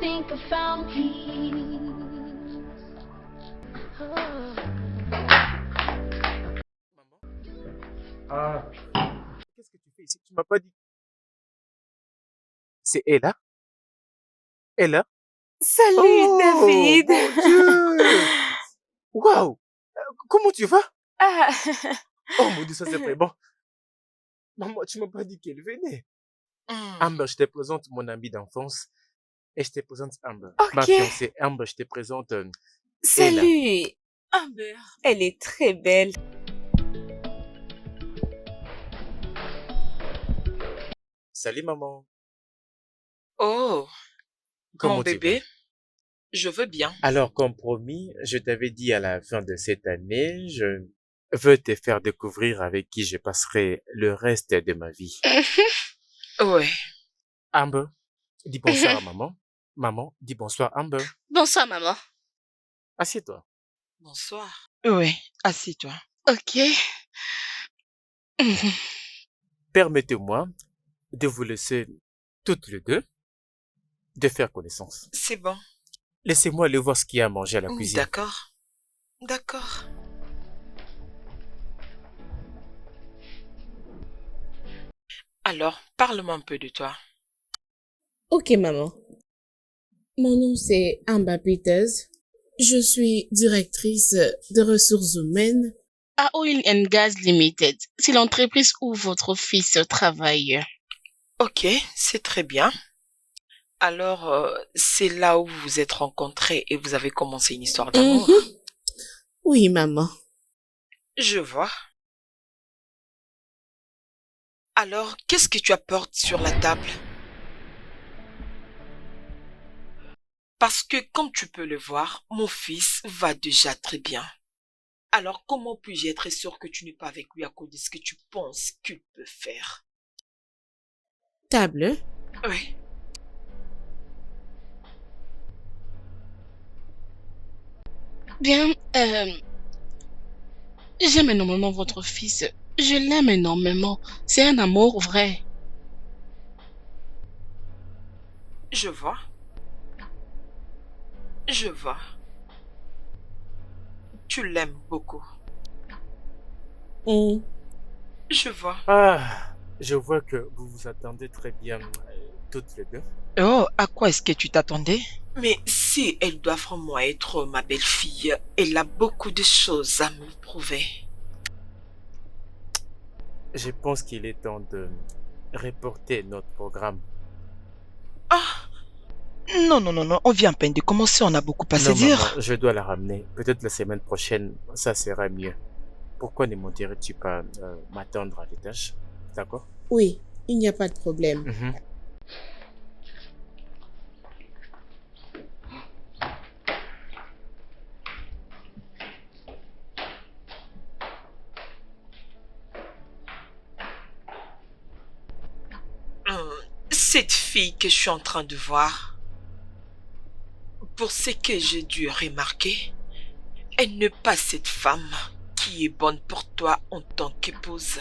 think I found peace. Maman? Ah, qu'est-ce que tu fais ici? Tu m'as pas dit. C'est Ella? Ella? Salut Oh, David. mon Dieu! Waouh! Comment tu vas? Ah, Oh mon Dieu, ça c'est vraiment. Maman, tu m'as pas dit qu'elle venait. Amber, je te présente mon ami d'enfance et je te présente Amber. Ma ok. fiancée Amber, je te présente Ella. Salut Amber. Elle est très belle. Salut maman. Oh, Comment mon tu vas? bébé, je veux bien. Alors, comme promis, je t'avais dit à la fin de cette année, je veux te faire découvrir avec qui je passerai le reste de ma vie. Ouais. Amber, dis bonsoir à maman. Maman, dis bonsoir Amber. Bonsoir, maman. Assieds-toi. Bonsoir. Oui, assieds-toi. Ok. Permettez-moi de vous laisser toutes les deux de faire connaissance. C'est bon. Laissez-moi aller voir ce qu'il y a à manger à la cuisine. D'accord. D'accord. Alors, parle-moi un peu de toi. Ok, maman. Mon nom, c'est Amber Peters. Je suis directrice de ressources humaines À Oil and Gas Limited, c'est l'entreprise où votre fils travaille. Ok, c'est très bien. Alors, c'est là où vous vous êtes rencontrés et vous avez commencé une histoire d'amour. Oui, maman. Je vois. Alors, qu'est-ce que tu apportes sur la table? Parce que, comme tu peux le voir, mon fils va déjà très bien. Alors, comment puis-je être sûr que tu n'es pas avec lui à cause de ce que tu penses qu'il peut faire? Table. Oui. Bien, j'aime énormément votre fils. Je l'aime énormément. C'est un amour vrai. Je vois. Je vois. Tu l'aimes beaucoup. Je vois. Ah, je vois que vous vous attendez très bien toutes les deux. Oh, à quoi est-ce que tu t'attendais? Mais si elle doit vraiment être ma belle-fille, elle a beaucoup de choses à me prouver. Je pense qu'il est temps de reporter notre programme. Ah, Non, non, non, non, on vient à peine de commencer, on a beaucoup à se Non, dire. maman, je dois la ramener. Peut-être la semaine prochaine, ça sera mieux. Pourquoi ne monterais-tu pas m'attendre à l'étage? D'accord? Oui, il n'y a pas de problème. Mhm. cette fille que je suis en train de voir, pour ce que j'ai dû remarquer, elle n'est pas cette femme qui est bonne pour toi en tant qu'épouse.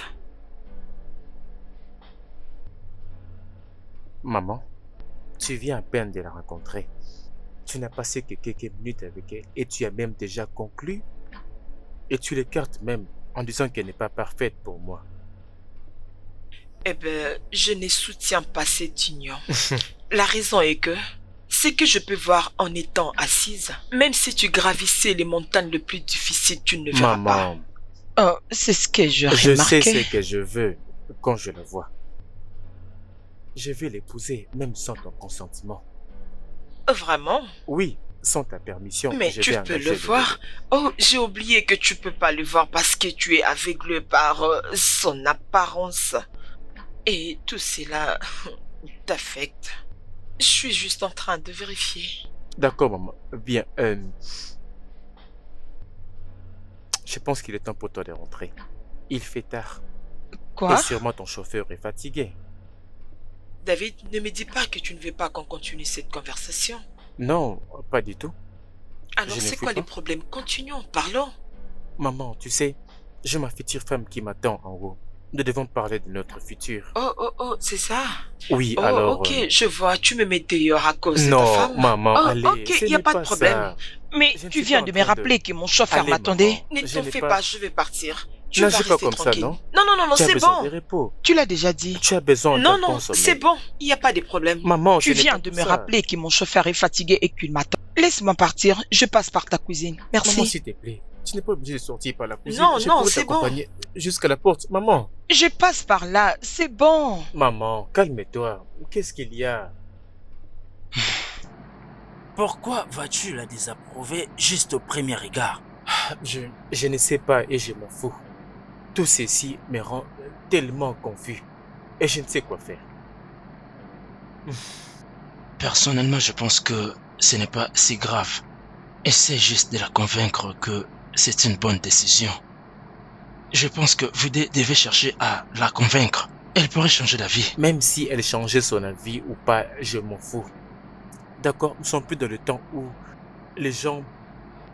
Maman, tu viens à peine de la rencontrer. Tu n'as passé que quelques minutes avec elle et tu as même déjà conclu. Et tu l'écartes même en disant qu'elle n'est pas parfaite pour moi. Eh ben, je ne soutiens pas cette union. La raison est que, ce que je peux voir en étant assise, même si tu gravissais les montagnes les plus difficiles, tu ne verras pas. Maman, Oh, c'est ce que je je sais remarquais. ce que je veux quand je le vois. Je vais l'épouser même sans ton consentement. Vraiment? Oui, sans ta permission. Mais je tu vais peux engager le voir. Oh, j'ai oublié que tu peux pas le voir parce que tu es aveuglé par son apparence. Et tout cela t'affecte. Je suis juste en train de vérifier. D'accord, maman. Bien. Je pense qu'il est temps pour toi de rentrer. Il fait tard. Quoi? Et sûrement ton chauffeur est fatigué. David, ne me dis pas que tu ne veux pas qu'on continue cette conversation. Non, pas du tout. Alors Je ne c'est fais quoi pas. les problèmes? Continuons, parlons. Maman, tu sais, j'ai ma future femme qui m'attend en haut. Nous devons parler de notre futur. Oh, c'est ça. Oui, Oh, alors... ok, je vois, tu me mets dehors à cause de ta Non, femme. maman, Oh, allez, ok, ce il n'y a n'est pas de ça. problème. Mais Je ne tu suis viens pas de en me train rappeler que mon chauffeur Allez, m'attendait. maman, Ne je t'en n'ai fais pas- pas, je vais partir. Tu N'agis vas pas rester comme ça, tranquille. non? Non, Tu as c'est besoin de bon. repos. Tu l'as déjà dit. Tu as besoin Non, d'un bon non, sommeil. c'est bon. Il n'y a pas de problème. Maman, Tu ce n'est viens pas de tout me ça. rappeler que mon chauffeur est fatigué et qu'il m'attend. Laisse-moi partir, je passe par ta cuisine. Maman, Merci. s'il te plaît, tu n'es pas obligé de sortir par la cuisine. Non, Je non, pourrais c'est bon. t'accompagner jusqu'à la porte. Maman, Je passe par là, c'est bon. maman, calme-toi. Qu'est-ce qu'il y a? Pourquoi vas-tu la désapprouver juste au premier regard? Je ne sais pas et je m'en fous. Tout ceci me rend tellement confus. Et je ne sais quoi faire. Personnellement, je pense que ce n'est pas si grave. Essaie juste de la convaincre que c'est une bonne décision. Je pense que vous devez chercher à la convaincre. Elle pourrait changer d'avis. Même si elle changeait son avis ou pas, je m'en fous. D'accord, nous ne sommes plus dans le temps où les gens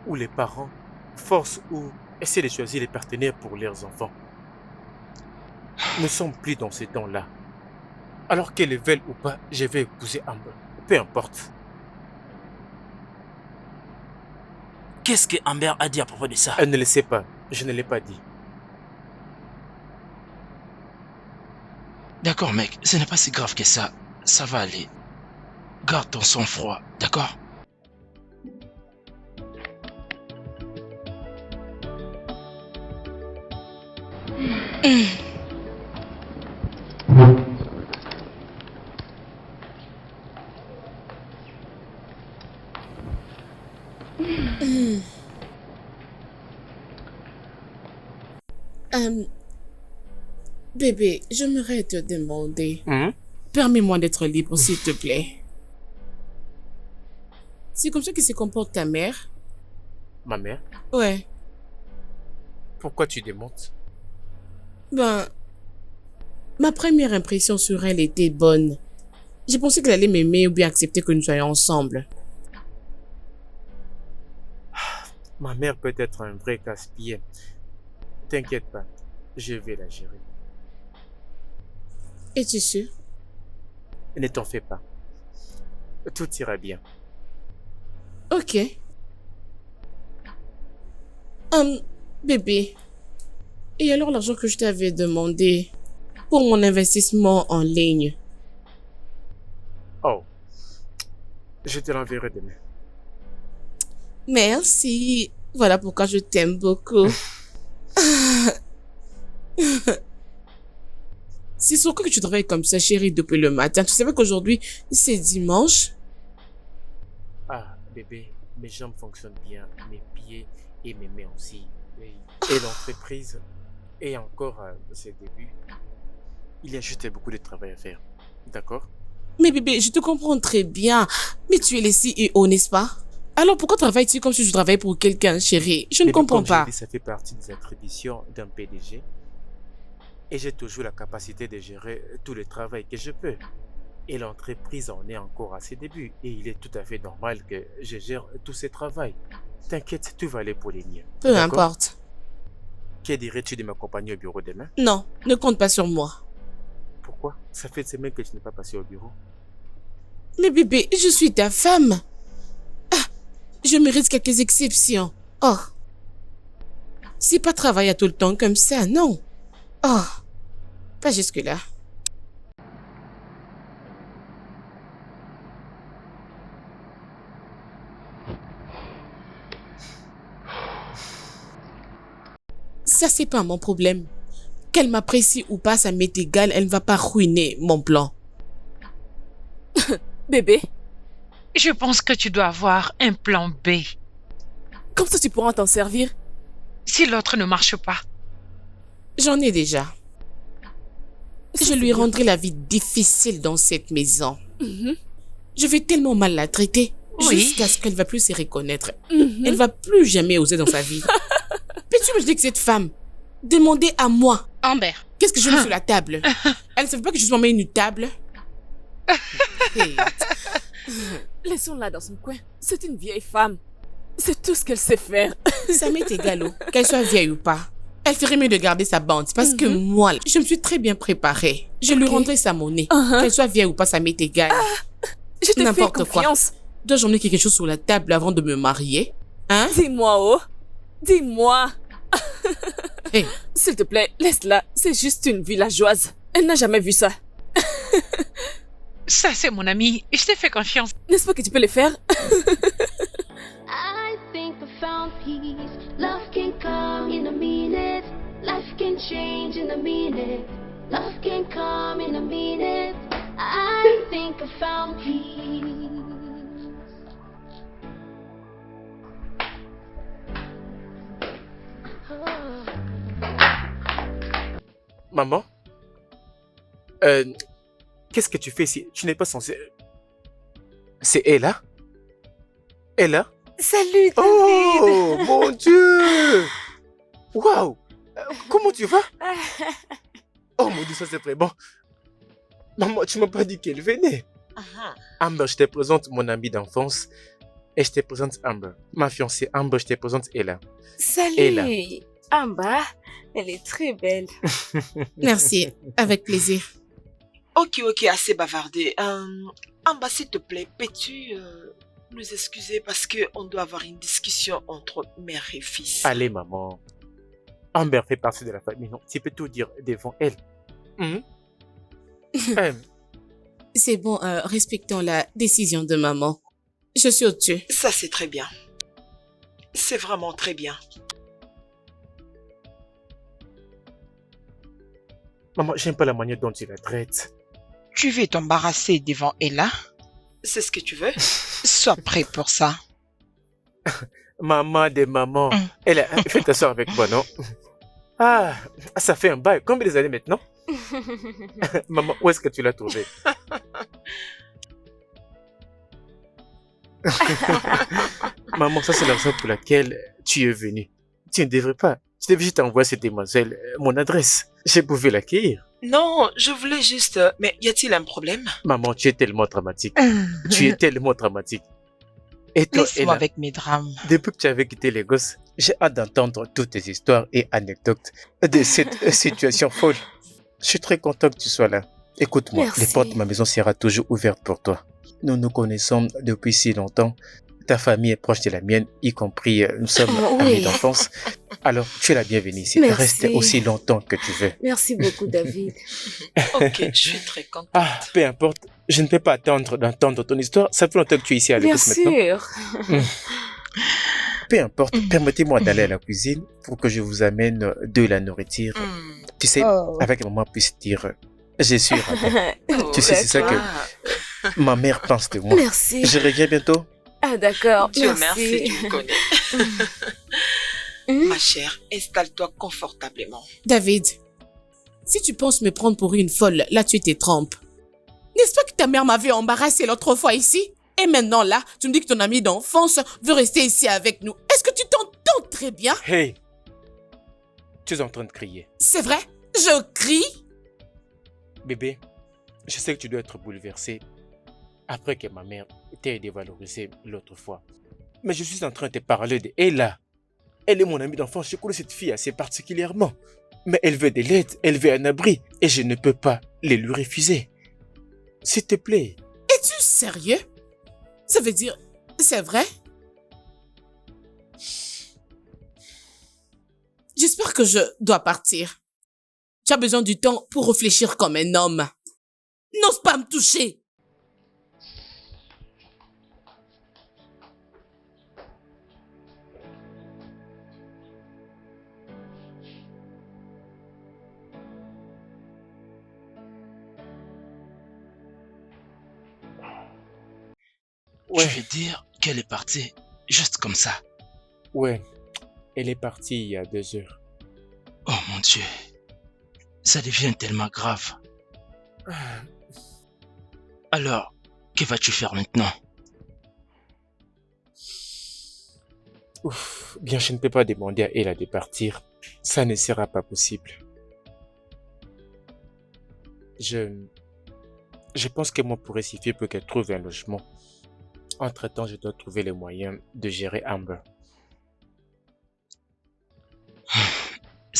ou les parents forcent ou essaient de choisir les partenaires pour leurs enfants. Nous ne sommes plus dans ce temps-là. Alors qu'elle le veuille ou pas, je vais épouser Amber. Peu importe. Qu'est-ce que Amber a dit à propos de ça? Elle ne le sait pas. Je ne l'ai pas dit. D'accord, mec, ce n'est pas si grave que ça. Ça va aller. Garde ton sang-froid, d'accord? Bébé, j'aimerais te demander. Hum? Permets-moi d'être libre, s'il te plaît. C'est comme ça que se comporte ta mère? Ma mère, Ouais. pourquoi tu démontes? Ben, ma première impression sur elle était bonne. J'ai pensé qu'elle allait m'aimer ou bien accepter que nous soyons ensemble. Ma mère peut être un vrai casse-pied. T'inquiète pas, je vais la gérer. Es-tu sûr? Ne t'en fais pas. Tout ira bien. Ok. Bébé. Et alors l'argent que je t'avais demandé pour mon investissement en ligne? Oh, je te l'enverrai demain. Merci. Voilà pourquoi je t'aime beaucoup. C'est sur quoi que tu travailles comme ça, chérie, depuis le matin? Tu savais qu'aujourd'hui, c'est dimanche? Ah, bébé, mes jambes fonctionnent bien, mes pieds et mes mains aussi. Et l'entreprise est encore à ses débuts. Il y a juste beaucoup de travail à faire. D'accord? Mais bébé, je te comprends très bien. Mais tu es le CEO, n'est-ce pas? Alors pourquoi travailles-tu comme si je travaillais pour quelqu'un, chérie? Je ne Bébé, comprends comme je l'ai pas. dit, ça fait partie des attributions d'un PDG. Et j'ai toujours la capacité de gérer tout le travail que je peux. Et l'entreprise en est encore à ses débuts. Et il est tout à fait normal que je gère tout ce travail. T'inquiète, tout va aller pour les miens. Peu D'accord? importe. Que dirais-tu de m'accompagner au bureau demain? Non, ne compte pas sur moi. Pourquoi? Ça fait une semaine que tu n'es pas passé au bureau. Mais bébé, je suis ta femme. Ah, je mérite quelques exceptions. Oh. C'est pas travailler tout le temps comme ça, non. Oh. Pas jusque-là. Ça, c'est pas mon problème. Qu'elle m'apprécie ou pas, ça m'est égal, elle ne va pas ruiner mon plan. Bébé, Je pense que tu dois avoir un plan B. comme ça tu pourras t'en servir. Si l'autre ne marche pas. J'en ai déjà. Ça, Je c'est lui bien. rendrai la vie difficile dans cette maison. Mhm, Je vais tellement mal la traiter Oui. jusqu'à ce qu'elle ne va plus se reconnaître. mhm. Elle ne va plus jamais oser dans sa vie. Peux-tu imaginer que cette femme demandait à moi Amber, qu'est-ce que je mets sur la table? Elle ne savait pas que je suis une table. Hey. Laissons-la dans son coin. C'est une vieille femme. C'est tout ce qu'elle sait faire. Ça m'est égal, oh, qu'elle soit vieille ou pas. Elle ferait mieux de garder sa bande parce que moi, je me suis très bien préparée. Je lui rendrai sa monnaie. Qu'elle soit vieille ou pas, ça m'est égal. Je te fais N'importe quoi. confiance. Dois-je emmener quelque chose sur la table avant de me marier? Hein? Dis-moi, oh. Dis-moi. Hey. S'il te plaît, laisse-la. C'est juste une villageoise. Elle n'a jamais vu ça. Ça, c'est mon ami. Je t'ai fait confiance. N'est-ce pas que tu peux le faire? I think I found peace. Love can come in a minute. Life can change in a minute. Love can come in a minute. I think I found peace. Maman? Qu'est-ce que tu fais ici? Tu n'es pas censé... C'est Ella? Ella? Salut, David. Oh, mon Dieu! Waouh! Comment tu vas? Oh mon Dieu, ça c'est très bon. Maman, tu m'as pas dit qu'elle venait. Amber, je te présente mon amie d'enfance. Et je te présente Amber. Ma fiancée Amber, je te présente Ella. Salut. Ella. Amber, elle est très belle. Merci, avec plaisir. Ok, assez bavardé. Amba, s'il te plaît, peux-tu nous excuser parce qu'on doit avoir une discussion entre mère et fils. Allez, maman. Amber fait partie de la famille. Non, tu peux tout dire devant elle. C'est bon, respectons la décision de maman. Je suis au-dessus. Ça, c'est très bien. C'est vraiment très bien. Maman, j'aime pas la manière dont tu la traites. Tu veux t'embarrasser devant Ella? C'est ce que tu veux? Sois prêt pour ça. Maman de maman. Elle fait t'asseoir avec moi, non? Ah, ça fait un bail. Combien d'années maintenant? Maman, où est-ce que tu l'as trouvé? Maman, ça c'est la raison pour laquelle tu es venue. Tu ne devrais pas. Je devais juste envoyer cette demoiselle mon adresse. J'ai pouvais l'accueillir. Non, je voulais juste... Mais y a-t-il un problème? Maman, tu es tellement dramatique. Tu es tellement dramatique. Et toi, Laisse-moi Ella, avec mes drames. depuis que tu avais quitté les gosses, j'ai hâte d'entendre toutes tes histoires et anecdotes de cette situation folle. Je suis très content que tu sois là. Écoute-moi, Merci. les portes de ma maison seront toujours ouvertes pour toi. Nous nous connaissons depuis si longtemps. Ta famille est proche de la mienne, y compris nous sommes Oui. amis d'enfance. Alors, tu es la bienvenue ici. Merci. Reste aussi longtemps que tu veux. Merci beaucoup, David. Ok, je suis très contente. Ah, peu importe. Je ne peux pas attendre d'entendre ton histoire. Ça fait longtemps que tu es ici avec Bien nous maintenant. sûr. Peu importe, permettez-moi d'aller à la cuisine pour que je vous amène de la nourriture. Tu sais, Oh. avec que maman puisse dire je suis ravi. Oh, Tu sais, c'est ça que ah, ma mère pense de moi. Merci. Je reviens bientôt. Ah, d'accord. Dieu Merci. merci, tu me connais. Ma chère, installe-toi confortablement. David, si tu penses me prendre pour une folle, là tu te trompes. N'est-ce pas que ta mère m'avait embarrassé l'autre fois ici? Et maintenant là, tu me dis que ton ami d'enfance veut rester ici avec nous. Est-ce que tu t'entends très bien? Hey! Tu es en train de crier. C'est vrai? Je crie? Bébé, je sais que tu dois être bouleversé après que ma mère t'ait dévalorisé l'autre fois. Mais je suis en train de te parler de Ella. Elle est mon amie d'enfance, je connais cette fille assez particulièrement. Mais elle veut de l'aide, elle veut un abri, et je ne peux pas les lui refuser. S'il te plaît. Es-tu sérieux? Ça veut dire, c'est vrai? J'espère que je dois partir. Tu as besoin du temps pour réfléchir comme un homme. N'ose pas me toucher. Ouais, Je veux dire qu'elle est partie juste comme ça. ouais. Elle est partie il y a 2 heures. Oh mon Dieu. Ça devient tellement grave. Alors, que vas-tu faire maintenant? Ouf, bien, je ne peux pas demander à Ella de partir. Ça ne sera pas possible. Je pense que moi pourrais suffire pour qu'elle trouve un logement. Entre-temps, je dois trouver les moyens de gérer Amber.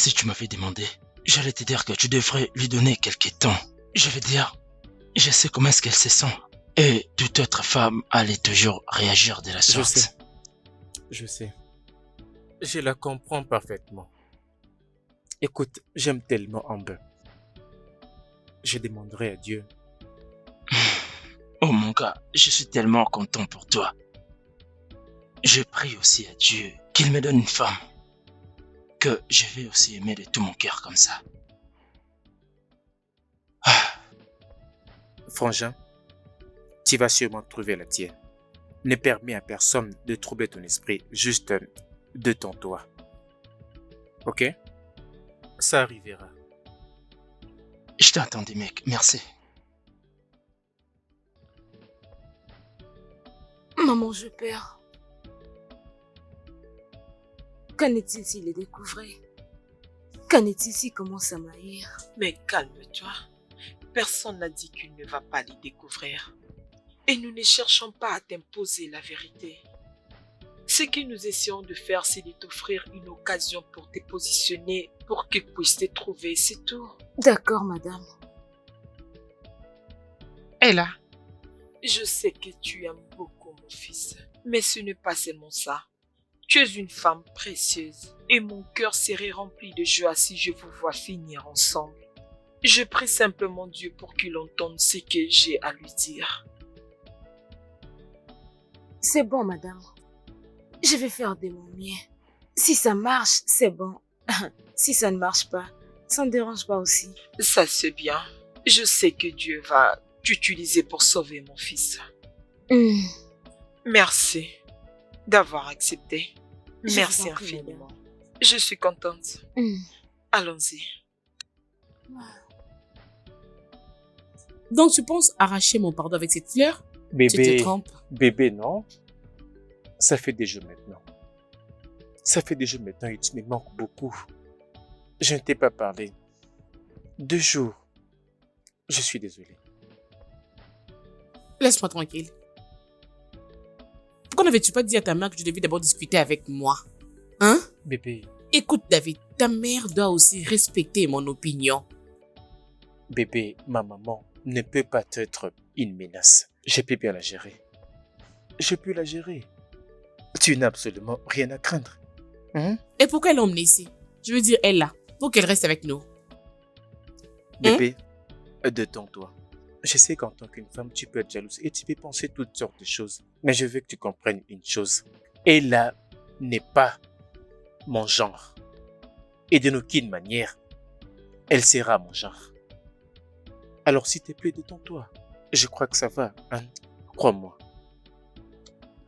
si tu m'avais demandé, j'allais te dire que tu devrais lui donner quelques temps. Je veux dire, je sais comment est-ce qu'elle se sent. Et toute autre femme allait toujours réagir de la sorte. Je sais. Je la comprends parfaitement. Écoute, j'aime tellement Amber. Je demanderai à Dieu. Oh mon gars, je suis tellement content pour toi. Je prie aussi à Dieu qu'il me donne une femme que je vais aussi aimer de tout mon cœur comme ça. Frangin, tu vas sûrement trouver la tienne. Ne permets à personne de troubler ton esprit, juste détends-toi. Ok? Ça arrivera. Je t'ai entendu, mec. Merci. Maman, je perds. Qu'en est-il s'il les découvrait? Qu'en est-il s'il commence à m'haïr? Mais calme-toi. Personne n'a dit qu'il ne va pas les découvrir. Et nous ne cherchons pas à t'imposer la vérité. Ce que nous essayons de faire, c'est de t'offrir une occasion pour te positionner, pour qu'ils puissent te trouver, c'est tout. D'accord, madame. Ella, Je sais que tu aimes beaucoup mon fils, mais ce n'est pas seulement ça. Tu es une femme précieuse et mon cœur serait rempli de joie si je vous vois finir ensemble. Je prie simplement Dieu pour qu'il entende ce que j'ai à lui dire. C'est bon, madame. Je vais faire de mon mieux. Si ça marche, c'est bon. Si ça ne marche pas, ça ne dérange pas aussi. Ça c'est bien. Je sais que Dieu va t'utiliser pour sauver mon fils. Merci d'avoir accepté. Je Merci vous en prie, infiniment. Je suis contente. Allons-y. Donc tu penses arracher mon pardon avec cette fleur? Tu te trompes. Bébé, non. Ça fait des jours maintenant. Ça fait des jours maintenant et tu me manques beaucoup. Je ne t'ai pas parlé. 2 jours. Je suis désolé. Laisse-moi tranquille. Pourquoi n'avais-tu pas dit à ta mère que tu devais d'abord discuter avec moi? Hein? Bébé, Écoute, David, ta mère doit aussi respecter mon opinion. bébé, ma maman ne peut pas être une menace. Je peux bien la gérer. Je peux la gérer. Tu n'as absolument rien à craindre. Hein? Et pourquoi elle l'emmener ici? Je veux dire, elle là, pour qu'elle reste avec nous. Bébé, détends-toi. Je sais qu'en tant qu'une femme, tu peux être jalouse et tu peux penser toutes sortes de choses. Mais je veux que tu comprennes une chose. Ella n'est pas mon genre. Et de aucune manière, elle sera mon genre. Alors s'il te plaît, détends-toi. Je crois que ça va, hein? Crois-moi.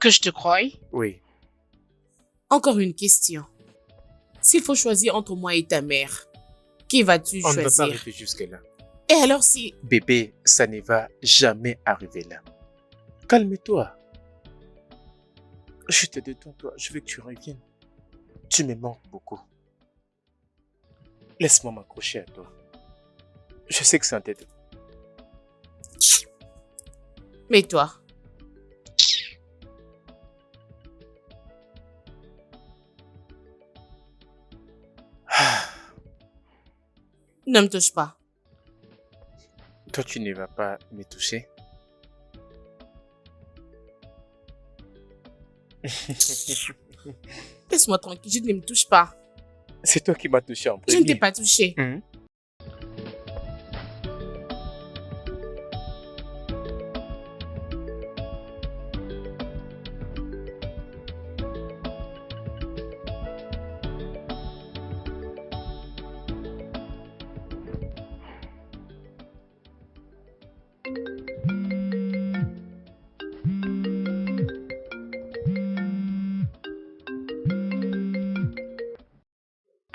Que je te croie? Oui. Encore une question. S'il faut choisir entre moi et ta mère, qui vas-tu On ne va pas choisir? arriver jusque-là. Et alors si... Bébé, ça ne va jamais arriver là. Calme-toi. Je te détends-toi. Je veux que tu reviennes. Tu me manques beaucoup. Laisse-moi m'accrocher à toi. Je sais que c'est un tête. Mais toi? Ne me touche pas. Toi, tu ne vas pas me toucher. Laisse-moi tranquille, je ne me touche pas. C'est toi qui m'as touché en Je premier. ne t'ai pas touché.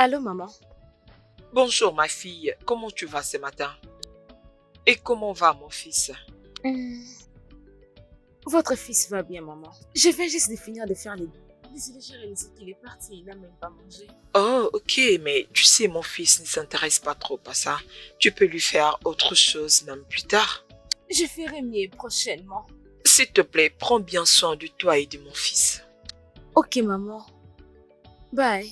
Allô, maman? Bonjour ma fille, comment tu vas ce matin? Et comment va mon fils? Votre fils va bien, maman. Je viens juste de finir de faire les... Désolée, j'ai réalisé qu'il est parti, il n'a même pas mangé. Oh, ok, mais tu sais, mon fils ne s'intéresse pas trop à ça. Tu peux lui faire autre chose même plus tard. Je ferai mieux prochainement. S'il te plaît, prends bien soin de toi et de mon fils. Ok, maman. Bye.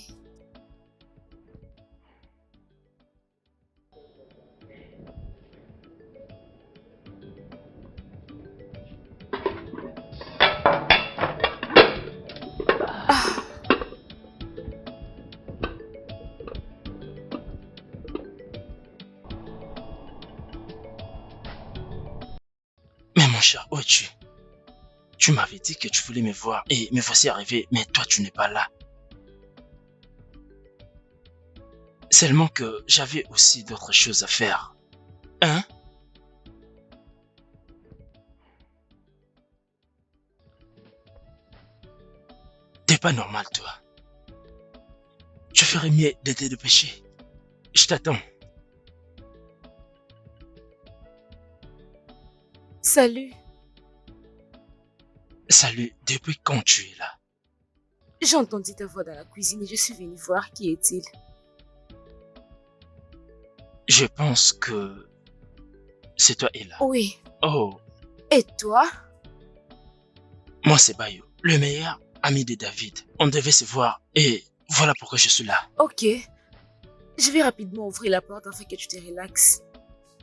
cher, où es-tu? Tu m'avais dit que tu voulais me voir et me voici arrivé, mais toi tu n'es pas là. Seulement que j'avais aussi d'autres choses à faire. Hein? T'es pas normal, toi. Je ferais mieux de te dépêcher. Je t'attends. Salut. Salut, depuis quand tu es là? J'ai entendu ta voix dans la cuisine et je suis venue voir qui est-il. Je pense que c'est toi, Ella. Oui. Oh, Et toi? moi c'est Bayo, le meilleur ami de David. On devait se voir et voilà pourquoi je suis là. Ok. Je vais rapidement ouvrir la porte afin que tu te relaxes.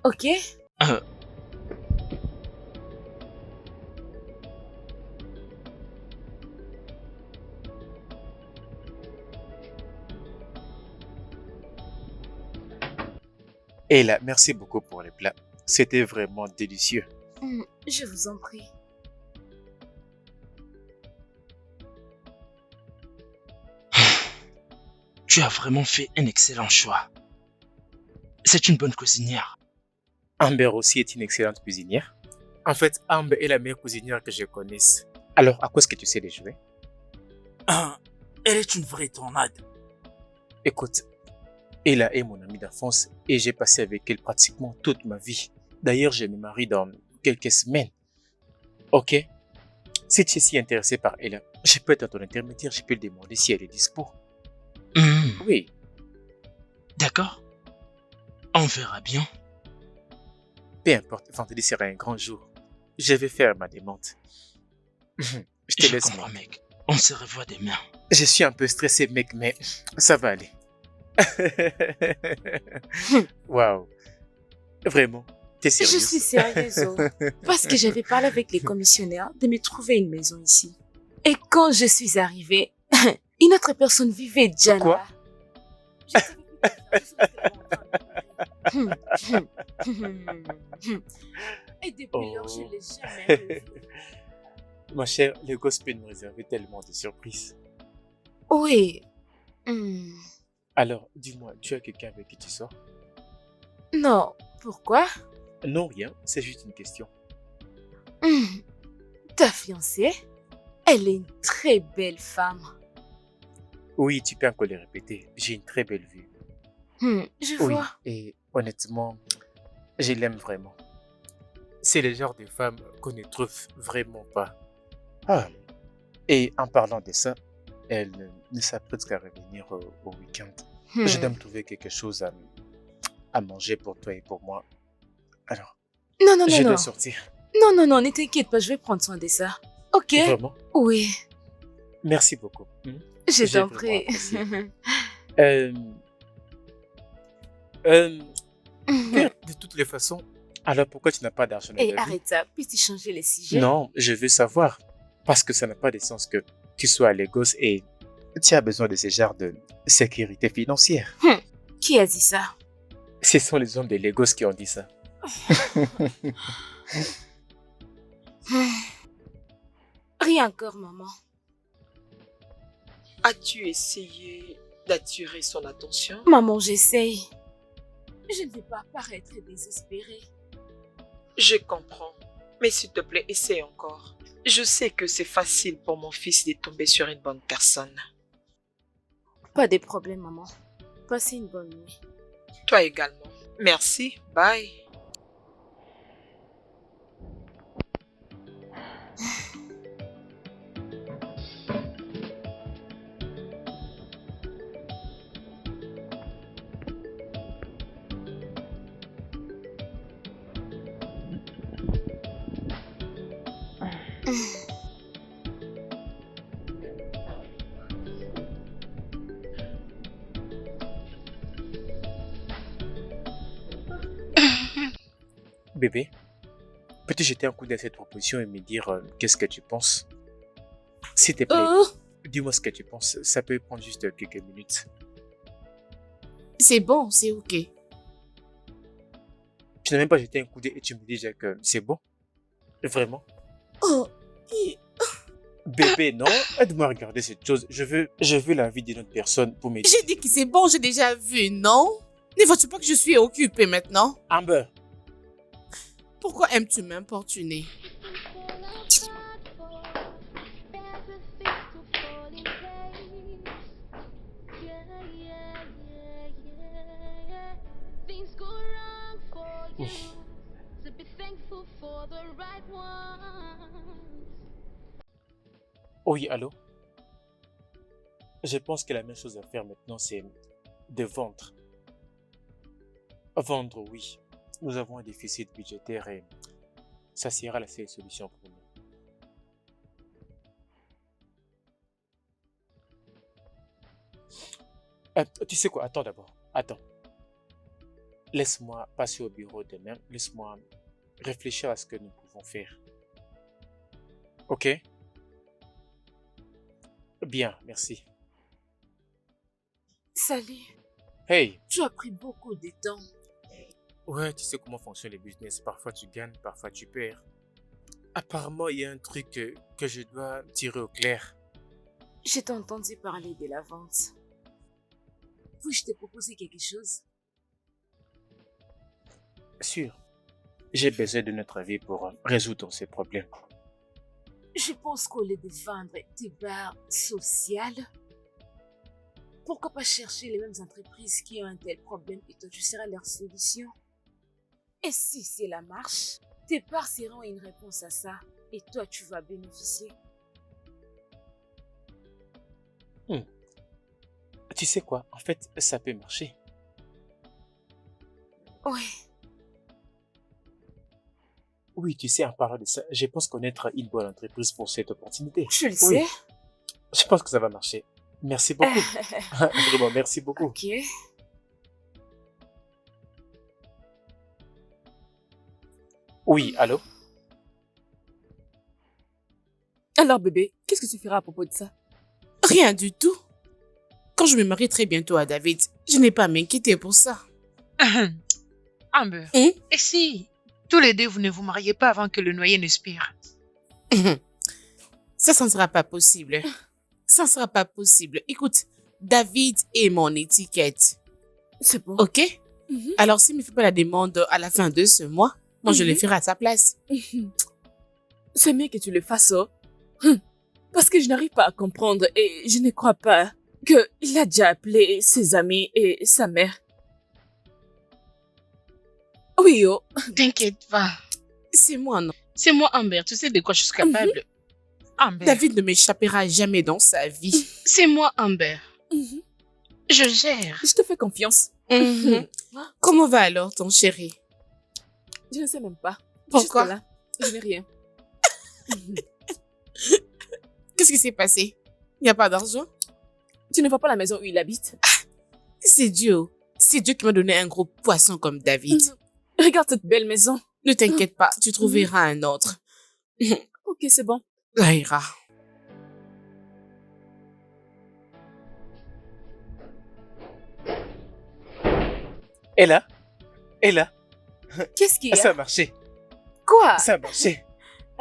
Ok? Ella, merci beaucoup pour les plats. C'était vraiment délicieux. Je vous en prie. Tu as vraiment fait un excellent choix. C'est une bonne cuisinière. Amber aussi est une excellente cuisinière. En fait, Amber est la meilleure cuisinière que je connaisse. Alors, à quoi est-ce que tu sais les jouer? Elle est une vraie tornade. Écoute, Ella est mon amie d'enfance et j'ai passé avec elle pratiquement toute ma vie. D'ailleurs, je me marie dans quelques semaines. Ok? Si tu es si intéressé par Ella, je peux être ton intermédiaire, je peux lui demander si elle est dispo. Oui. D'accord. On verra bien. Peu importe, vendredi sera un grand jour. Je vais faire ma demande. Je te laisse, comprends, mec. On se revoit demain. Je suis un peu stressé, mec, mais ça va aller. Waouh. Vraiment, t'es sérieuse? Je suis sérieuse, oh. Parce que j'avais parlé avec les commissionnaires de me trouver une maison ici. Et quand je suis arrivée, une autre personne vivait déjà Quoi? là. Je savais que et depuis lors, je ne l'ai jamais revue. Ma chère, le gosse peut nous réserver tellement de surprises. Oui. Alors, dis-moi, tu as quelqu'un avec qui tu sors? Non, pourquoi? Non, rien, c'est juste une question. Ta fiancée? Elle est une très belle femme. Oui, tu peux encore le répéter. J'ai une très belle vue. Je Oui, vois. et honnêtement, je l'aime vraiment. C'est le genre de femme qu'on ne trouve vraiment pas. Ah. Et en parlant de ça, elle ne s'apprête qu'à revenir au week-end. Je dois me trouver quelque chose à manger pour toi et pour moi. Alors, Non, non, je non, dois non. sortir. Non, non, non, ne t'inquiète pas, je vais prendre soin de ça. Ok? Vraiment? Oui, Merci beaucoup. je J'ai t'en vraiment prie. apprécié. De toutes les façons, alors pourquoi tu n'as pas d'argent dans Et ta vie? arrête ça, puis-tu changer les sujets? Non, je veux savoir. Parce que ça n'a pas de sens que tu sois à Lagos et tu as besoin de ce genre de sécurité financière. Qui a dit ça? Ce sont les hommes de Lagos qui ont dit ça. Rien encore, maman. As-tu essayé d'attirer son attention? Maman, j'essaye. Je ne vais pas paraître désespérée. Je comprends. Mais s'il te plaît, essaie encore. Je sais que c'est facile pour mon fils de tomber sur une bonne personne. Pas de problème, maman. Passez une bonne nuit. Toi également. Merci. Bye. Bébé, peux-tu jeter un coup d'œil à cette proposition et me dire qu'est-ce que tu penses? S'il te plaît, dis-moi ce que tu penses. Ça peut prendre juste quelques minutes. C'est bon, c'est ok. Tu n'as même pas jeté un coup d'œil et tu me dis déjà que c'est bon? Vraiment? Oh, Bébé, non? Aide-moi à regarder cette chose. Je veux l'avis d'une autre personne pour m'aider. j'ai dit que c'est bon, j'ai déjà vu, non? Ne vois-tu pas que je suis occupée maintenant? Amber, Pourquoi aimes-tu m'importuner? Things go wrong for you. ouf. So be thankful for the right ones. Oui, allô? Je pense que la meilleure chose à faire maintenant, c'est de vendre. Vendre, oui. Nous avons un déficit budgétaire et ça sera la seule solution pour nous. Tu sais quoi? Attends d'abord. Attends. Laisse-moi passer au bureau demain. Laisse-moi réfléchir à ce que nous pouvons faire. Ok? Bien, merci. Salut, Hey! tu as pris beaucoup de temps. Ouais, tu sais comment fonctionne les business. Parfois tu gagnes, parfois tu perds. Apparemment, il y a un truc que je dois tirer au clair. Je t'ai entendu parler de la vente. Puis-je te proposer quelque chose? Sûr, j'ai besoin de notre avis pour résoudre ces problèmes. Je pense qu'au lieu de vendre des barres sociales, pourquoi pas chercher les mêmes entreprises qui ont un tel problème et toi tu seras leur solution? Et si cela marche, tes parts seront une réponse à ça et toi tu vas bénéficier. Tu sais quoi? En fait, ça peut marcher. Ouais, Oui, tu sais, en parlant de ça, je pense connaître une bonne entreprise pour cette opportunité. je le Oui, sais. je pense que ça va marcher. Merci beaucoup. Vraiment, merci beaucoup. Ok. Oui, allô? Alors bébé, qu'est-ce que tu feras à propos de ça? Rien du tout. Quand je me marie très bientôt à David, je n'ai pas à m'inquiéter pour ça. Amber, Hein? et si tous les deux vous ne vous mariez pas avant que le noyer ne spire? Ça ne sera pas possible. Ça ne sera pas possible. Écoute, David est mon étiquette. C'est bon. Ok? Mhm. Alors, s'il ne me fait pas la demande à la fin de ce mois, moi, je le ferai à sa place. C'est mieux que tu le fasses, oh. Parce que je n'arrive pas à comprendre et je ne crois pas qu'il a déjà appelé ses amis et sa mère. Oui, oh. T'inquiète pas. C'est moi, non? C'est moi, Amber. Tu sais de quoi je suis capable. Amber, David ne m'échappera jamais dans sa vie. C'est moi, Amber. Mhm. Je gère. Je te fais confiance. Mhm. Comment va alors ton chéri? Je ne sais même pas. Pourquoi? Jusque-là, je n'ai rien. Qu'est-ce qui s'est passé? Il n'y a pas d'argent? Tu ne vois pas la maison où il habite? C'est Dieu. C'est Dieu qui m'a donné un gros poisson comme David. Regarde cette belle maison. Ne t'inquiète pas, tu trouveras un autre. Ok, c'est bon. Ça ira. Et là? Qu'est-ce qu'il y a? Ça a marché. Quoi? Ça a marché.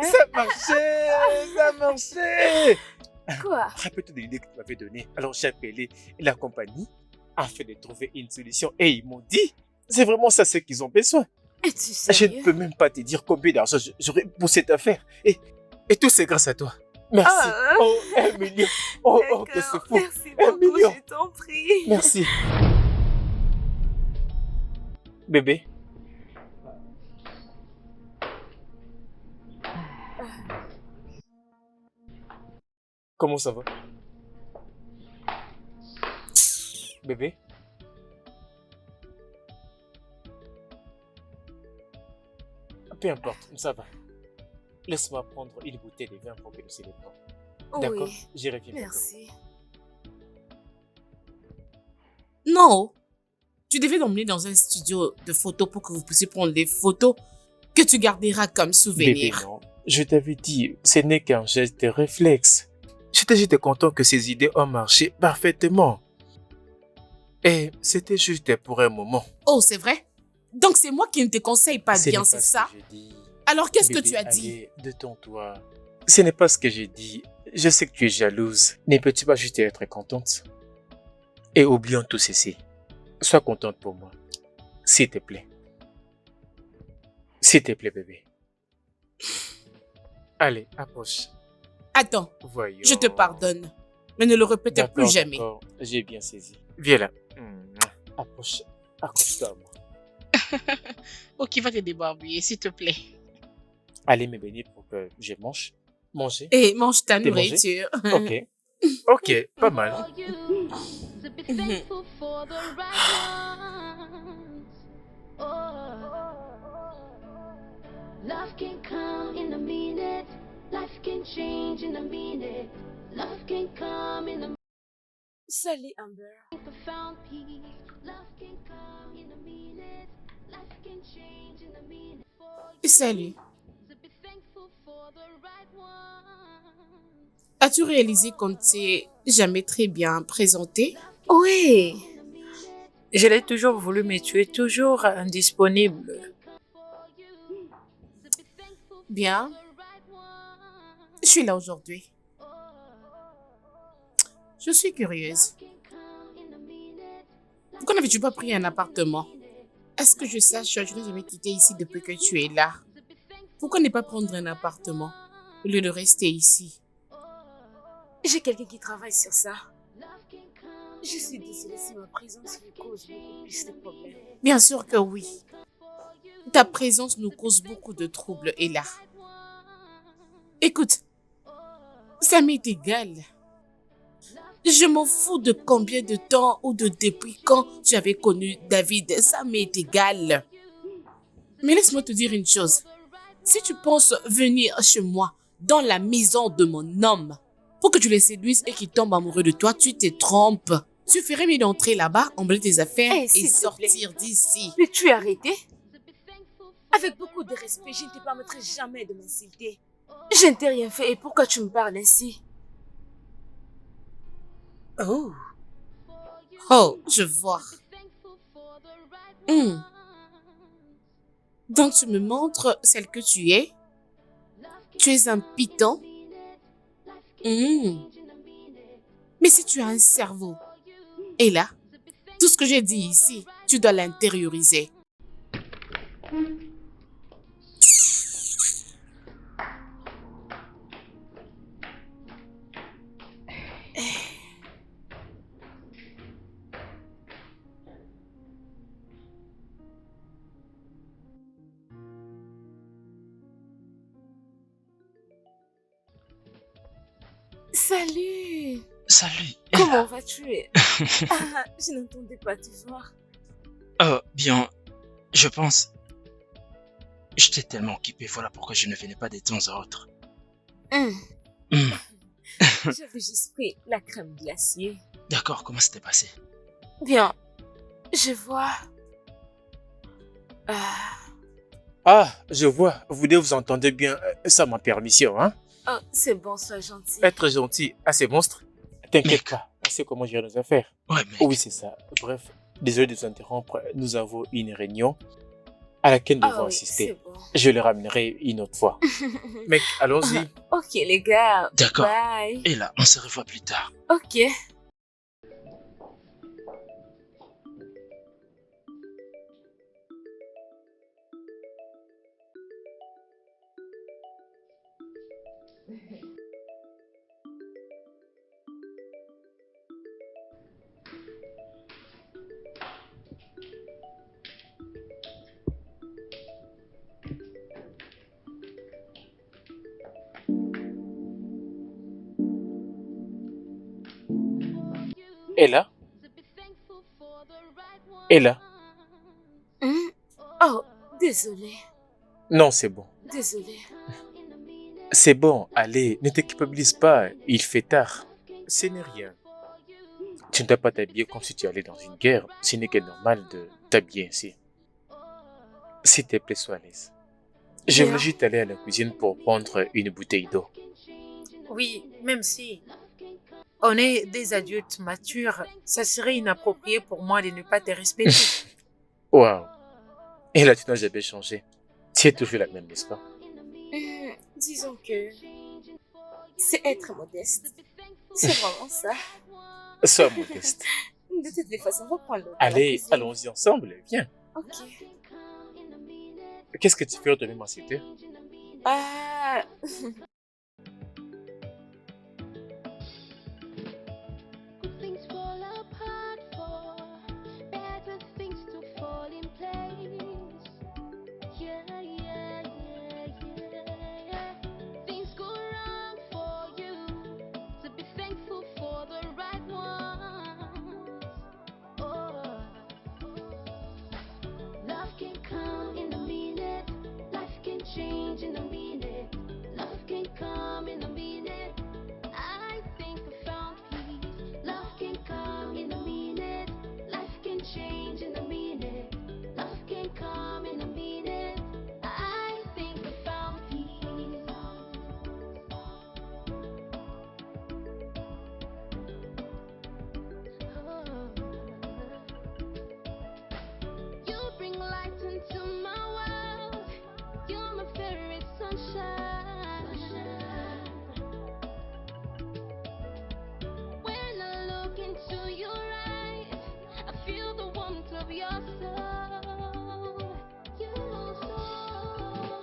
Ça a marché. Ça a marché. Quoi? Rappelle-toi de l'idée que tu m'avais donnée. Alors j'ai appelé la compagnie afin de trouver une solution et ils m'ont dit, c'est vraiment ça ce qu'ils ont besoin. Es-tu Je sérieux? ne peux même pas te dire combien d'argent j'aurais pour cette affaire. Et tout c'est grâce à toi. Merci. Ah. Oh, 1 million. Oh, que c'est fou. Merci 1 beaucoup, million. je t'en prie. Merci. Bébé. Comment ça va? Bébé? Peu importe, ça va. Laisse-moi prendre une bouteille de vin pour que nous célébrons. D'accord? Oui, J'y reviens bientôt. merci. Non. Tu devais l'emmener dans un studio de photos pour que vous puissiez prendre des photos que tu garderas comme Bébé, souvenir. non. Je t'avais dit, ce n'est qu'un geste de réflexe. J'étais juste content que ces idées ont marché parfaitement. Et c'était juste pour un moment. Oh, c'est vrai? Donc c'est moi qui ne te conseille pas Ce bien, n'est c'est pas ce ça? que je dis. Alors qu'est-ce que Bébé, tu as dit? allez, détends-toi. Ce n'est pas ce que j'ai dit. Je sais que tu es jalouse. Ne peux-tu pas juste être contente? Et oublions tout ceci. Sois contente pour moi. S'il te plaît. S'il te plaît, bébé. Allez, approche. Attends, Voyons. je te pardonne. Mais ne le répète D'accord, plus jamais. d'accord. J'ai bien saisi. Viens là. Approche. Accroche-toi à moi. Ok, va te débarbouiller, s'il te plaît. Allez me bénir pour que je mange. Manger. Et mange ta T'es mangé? nourriture. Ok. Ok, pas mal. For you to be thankful for the right ones. Oh, love can come in a minute. Life can change in a minute. Love can come in a Salut Amber. profound peace. Love can come in a minute. Life can change in a minute. For you Salut. to be thankful for the right ones. As-tu réalisé qu'on ne s'est jamais très bien présenté? Oui, je l'ai toujours voulu, mais tu es toujours indisponible. Bien. Je suis là aujourd'hui. Je suis curieuse. Pourquoi n'avais-tu pas pris un appartement? Est-ce que je sache, je n'ai jamais quitté ici depuis que tu es là. Pourquoi ne pas prendre un appartement au lieu de rester ici? J'ai quelqu'un qui travaille sur ça. Je suis désolée si ma présence vous cause beaucoup plus de problèmes. Bien sûr que oui. Ta présence nous cause beaucoup de troubles, Ella. Écoute, ça m'est égal. Je m'en fous de combien de temps ou de depuis quand tu avais connu David. Ça m'est égal. Mais laisse-moi te dire une chose. Si tu penses venir chez moi, dans la maison de mon homme, pour que tu le séduises et qu'il tombe amoureux de toi, tu te trompes. Tu ferais mieux d'entrer là-bas, emballer tes affaires Hey, et s'il te sortir d'ici. Peux-tu arrêter? Avec beaucoup de respect, je ne te permettrai jamais de m'insulter. Je ne t'ai rien fait et pourquoi tu me parles ainsi? Oh. Oh, je vois. Donc tu me montres celle que tu es? Tu es un python? Mais si tu as un cerveau, et là, tout ce que j'ai dit ici, tu dois l'intérioriser. Salut! Salut. Comment vas-tu? Ah, je n'entendais pas te voir. Bien, je pense... J'étais tellement occupé, voilà pourquoi je ne venais pas de temps à autre. J'avais juste pris la crème glacée. D'accord, comment c'était passé? Bien, je vois... Ah, je vois. Vous deux vous entendez bien sans ma permission, hein? Oh, c'est bon, sois gentil. Être gentil à ces monstres? T'inquiète Mec. pas, on sait comment gérer nos affaires. Ouais, mec. Oui, c'est ça. Bref, désolé de vous interrompre. Nous avons une réunion à laquelle nous devons Ah oui, assister. c'est bon. Je le ramènerai une autre fois. Mec, allons-y. Ok, les gars. D'accord. Bye. Et là, on se revoit plus tard. Ok. Ella? Ella? Oh, désolé. Non, c'est bon. Désolé. C'est bon, allez, ne te culpabilise pas. Il fait tard. Ce n'est rien. Tu ne dois pas t'habiller comme si tu allais dans une guerre. Ce n'est que normal de t'habiller ainsi. S'il te plaît, sois à l'aise. Je voulais juste aller à la cuisine pour prendre une bouteille d'eau. Oui, même si on est des adultes matures, ça serait inapproprié pour moi de ne pas te respecter. Waouh. Et là, tu n'as jamais changé. Tu es toujours la même, n'est-ce pas? Disons que c'est être modeste. C'est vraiment ça. Sois modeste. De toutes les façons, on va prendre le temps. Allez, allons-y ensemble, viens. Ok. Qu'est-ce que tu fais autrement, s'il te plaît? Ah, Things fall apart for better things to fall in place. Yeah, yeah, yeah, yeah. Things go wrong for you, to be thankful for the right ones. Oh, love can come in a minute, life can change in a minute. Love can come in a minute. I think I found peace. Love can come in a minute. Life can change in a minute. Love can come in a minute. I think I found peace. You bring light into my world. You're my favorite sunshine. When I look into your eyes, I feel the warmth of your soul. Your soul.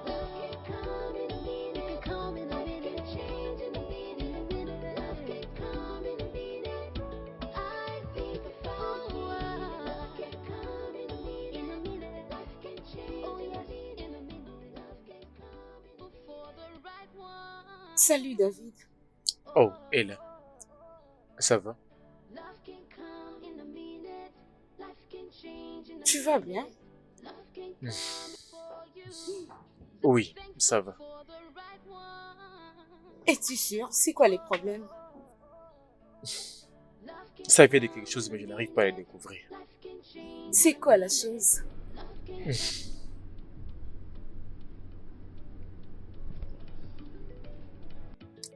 Love can come in a minute. It can come in a minute. It can change in a minute. Love can come in a minute. I think I found you. Love can come in a minute. In a minute. Life can change. Oh yes, in a minute. Love can come for the right one. salut David. Oh, Ella. Ça va? Love can come in a minute. Life can change in a Tu vas bien? Love can come for you. Oui, ça va. For the right one. Es-tu sûr? C'est quoi les problèmes? Ça vient de quelque chose, mais je n'arrive pas à le découvrir. C'est quoi la chose?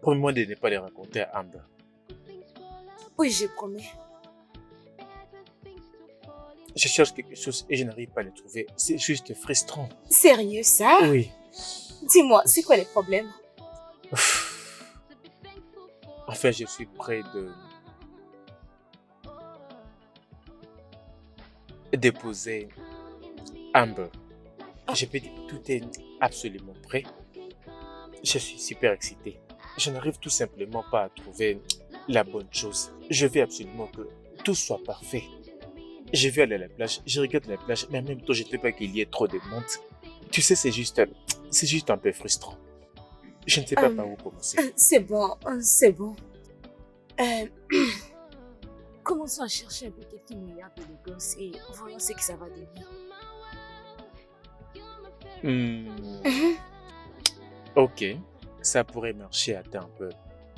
Promets-moi de ne pas les raconter à Amber. Oui, j'ai promis. Je cherche quelque chose et je n'arrive pas à le trouver. C'est juste frustrant. Sérieux, ça? Oui. Dis-moi, c'est quoi les problèmes? Enfin, je suis près de déposer Amber. Je peux dire que tout est absolument prêt. Je suis super excité. Je n'arrive tout simplement pas à trouver la bonne chose. Je veux absolument que tout soit parfait. Je vais aller à la plage, je regarde la plage, mais en même temps, je ne veux pas qu'il y ait trop de monde. Tu sais, c'est juste un peu frustrant. Je ne sais pas par où commencer. C'est bon, c'est bon. Commençons à chercher un peu quelques milliards de gosses et voyons ce que ça va donner. Ok, ça pourrait marcher. Attends un peu.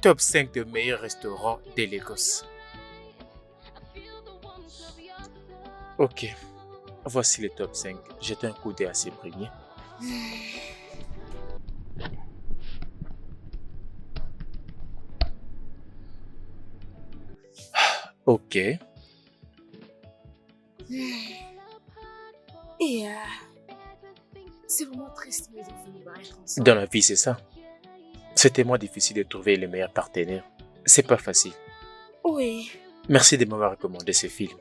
Top 5 de meilleurs restaurants de Lagos. Ok, voici le top 5. Jette un coup d'œil à ces premiers. Ok. Et c'est vraiment triste, mais ils ont fini par être ensemble. Dans la vie, c'est ça. C'est tellement difficile de trouver le meilleur partenaire. C'est pas facile. Oui, Merci de m'avoir recommandé ce film.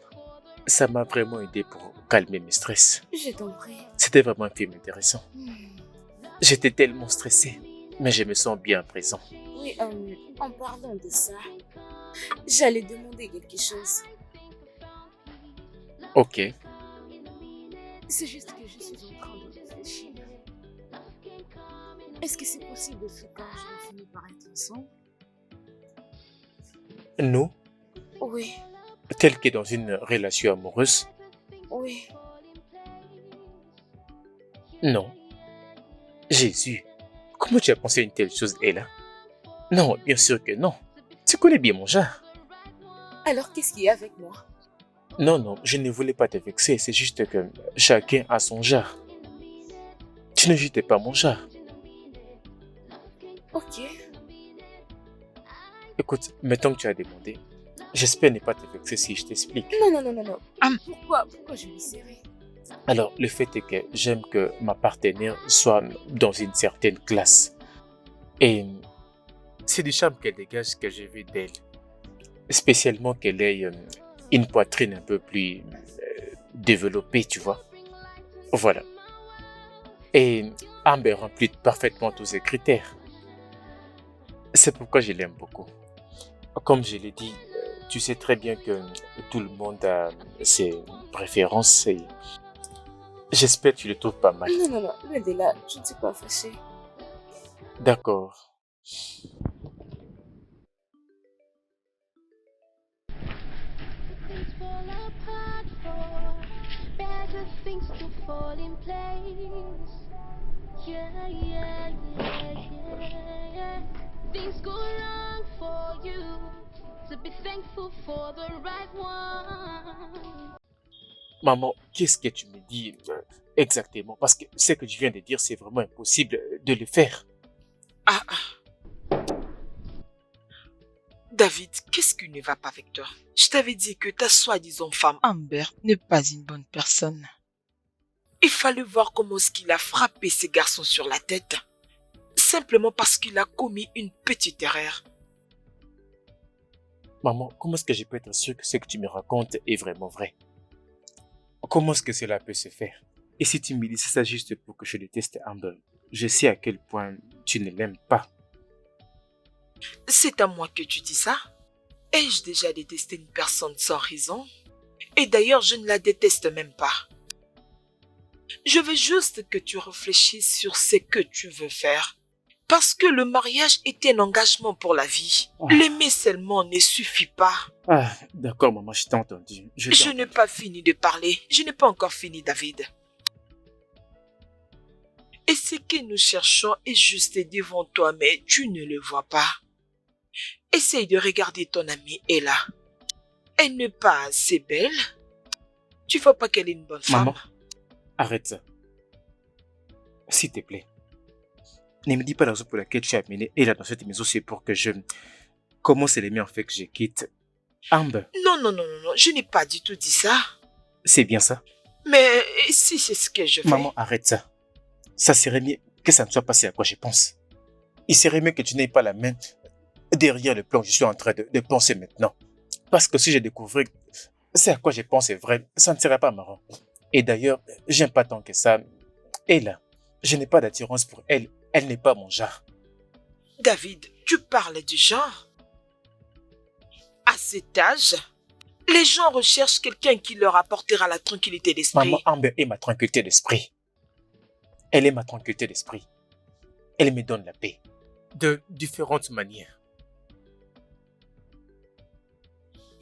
Ça m'a vraiment aidé pour calmer mes stress. je t'en prie. C'était vraiment un film intéressant. J'étais tellement stressé, mais je me sens bien à présent. Oui, en parlant de ça, j'allais demander quelque chose. Ok. C'est juste que je suis en train de réfléchir. Est-ce que c'est possible de faire quand je finis par être ensemble? Nous, Oui, tel que dans une relation amoureuse, oui. non. Jésus, comment tu as pensé à une telle chose, Ella? Non, bien sûr que non. Tu connais bien mon genre. Alors qu'est-ce qu'il y a avec moi? Non, non, je ne voulais pas te vexer, c'est juste que chacun a son genre. Tu ne jetais pas mon genre. Ok. Écoute, mettons que tu as demandé. J'espère ne pas te vexer si je t'explique. Non. Pourquoi je le serais? Alors, le fait est que j'aime que ma partenaire soit dans une certaine classe. Et c'est du charme qu'elle dégage que j'ai vu d'elle. Spécialement qu'elle ait une poitrine un peu plus développée, tu vois. Voilà. Et Amber remplit parfaitement tous ces critères. C'est pourquoi je l'aime beaucoup. Comme je l'ai dit, tu sais très bien que tout le monde a ses préférences et j'espère que tu le trouves pas mal. Non, loin de là, je ne suis pas fâchée. D'accord. Things fall apart for better things to fall in place. Yeah, yeah, yeah, yeah, yeah. Things go wrong for you, so be thankful for the right one. Maman, qu'est-ce que tu me dis exactement? Parce que ce que tu viens de dire, c'est vraiment impossible de le faire. Ah, David, qu'est-ce qui ne va pas avec toi? Je t'avais dit que ta soi-disant femme, Amber n'est pas une bonne personne. il fallait voir comment est-ce qu'il a frappé ces garçons sur la tête. Simplement parce qu'il a commis une petite erreur. Maman, comment est-ce que je peux être sûr que ce que tu me racontes est vraiment vrai? Comment est-ce que cela peut se faire? Et si tu me dis c'est ça juste pour que je déteste Amber, je sais à quel point tu ne l'aimes pas. C'est à moi que tu dis ça? Ai-je déjà détesté une personne sans raison? Et d'ailleurs, je ne la déteste même pas. Je veux juste que tu réfléchisses sur ce que tu veux faire. Parce que le mariage est un engagement pour la vie. L'aimer seulement ne suffit pas. Ah, d'accord maman, je t'ai entendu. Je n'ai pas fini de parler. Je n'ai pas encore fini, David. Et ce que nous cherchons est juste devant toi, mais tu ne le vois pas. Essaye de regarder ton amie Ella. Elle n'est pas assez belle. Tu vois pas qu'elle est une bonne femme? Maman, arrête ça. S'il te plaît. Ne me dis pas la raison pour laquelle tu as amené Ella dans cette maison, c'est pour que je commence à l'aimer en fait que je quitte Amber. Non, je n'ai pas du tout dit ça. C'est bien ça? Mais si c'est ce que je fais... Maman, arrête ça. Ça serait mieux que ça ne soit passé à quoi je pense. Il serait mieux que tu n'aies pas la main derrière le plan que je suis en train de penser maintenant. Parce que si je découvrais c'est à quoi je pense est vrai, ça ne serait pas marrant. Et d'ailleurs, j'aime pas tant que ça. Ella, je n'ai pas d'attirance pour elle. Elle n'est pas mon genre. David, tu parles du genre? À cet âge, les gens recherchent quelqu'un qui leur apportera la tranquillité d'esprit. Maman, Amber est ma tranquillité d'esprit. Elle est ma tranquillité d'esprit. Elle me donne la paix. De différentes manières.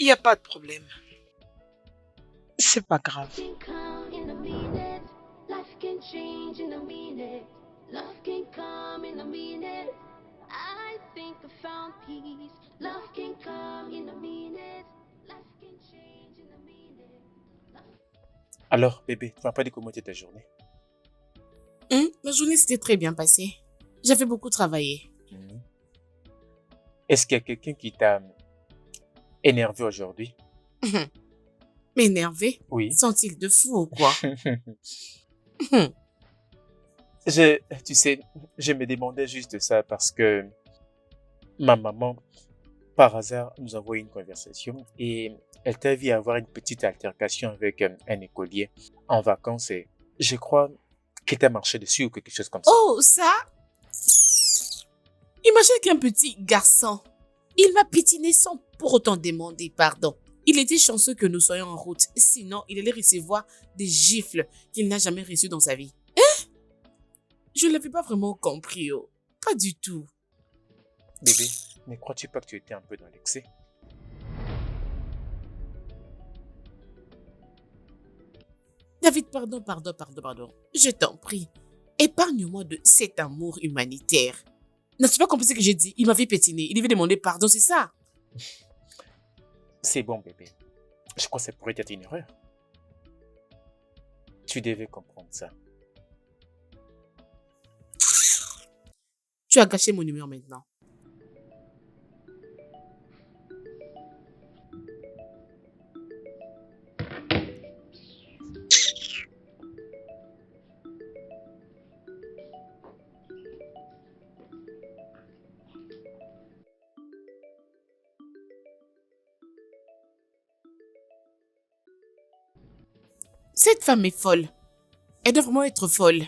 Il n'y a pas de problème. C'est pas grave. Can come in a minute. Life can change in a minute. Love can come in a minute. I think I found peace. Love can come in a minute. Life can change in a minute. Alors, bébé, tu m'as pas dit comment était ta journée? Ma journée s'était très bien passée. J'avais beaucoup travaillé. Est-ce qu'il y a quelqu'un qui t'a énervé aujourd'hui? M'énerver? Oui. Sont-ils de fou ou quoi? Tu sais, je me demandais juste ça parce que ma maman, par hasard, nous a envoyé une conversation et elle t'a vu avoir une petite altercation avec un écolier en vacances et je crois qu'il t'a marché dessus ou quelque chose comme ça. Oh, ça? Imagine qu'un petit garçon, il m'a piétiné sans pour autant demander pardon. Il était chanceux que nous soyons en route, sinon il allait recevoir des gifles qu'il n'a jamais reçues dans sa vie. Je ne l'avais pas vraiment compris, oh. Pas du tout. Bébé, ne crois-tu pas que tu étais un peu dans l'excès? David, pardon. Je t'en prie. Épargne-moi de cet amour humanitaire. N'as-tu pas compris ce que j'ai dit? Il m'avait pétiné. Il devait demander pardon, c'est ça? C'est bon, bébé. Je crois que ça pourrait être une erreur. Tu devais comprendre ça. Tu as gâché mon humeur maintenant. Cette femme est folle. Elle doit vraiment être folle.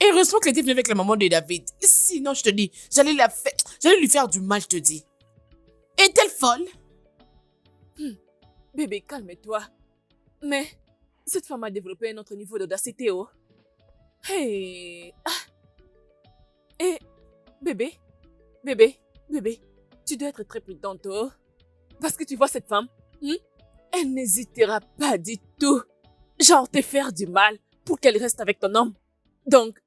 Et heureusement qu'elle était venue avec la maman de David. Sinon, je te dis, j'allais lui faire du mal, je te dis. Est-elle folle? Bébé, calme-toi. Mais cette femme a développé un autre niveau d'audacité, oh. Hey. Et bébé, tu dois être très prudente, oh. Parce que tu vois cette femme, elle n'hésitera pas du tout. Genre te faire du mal pour qu'elle reste avec ton homme. Donc,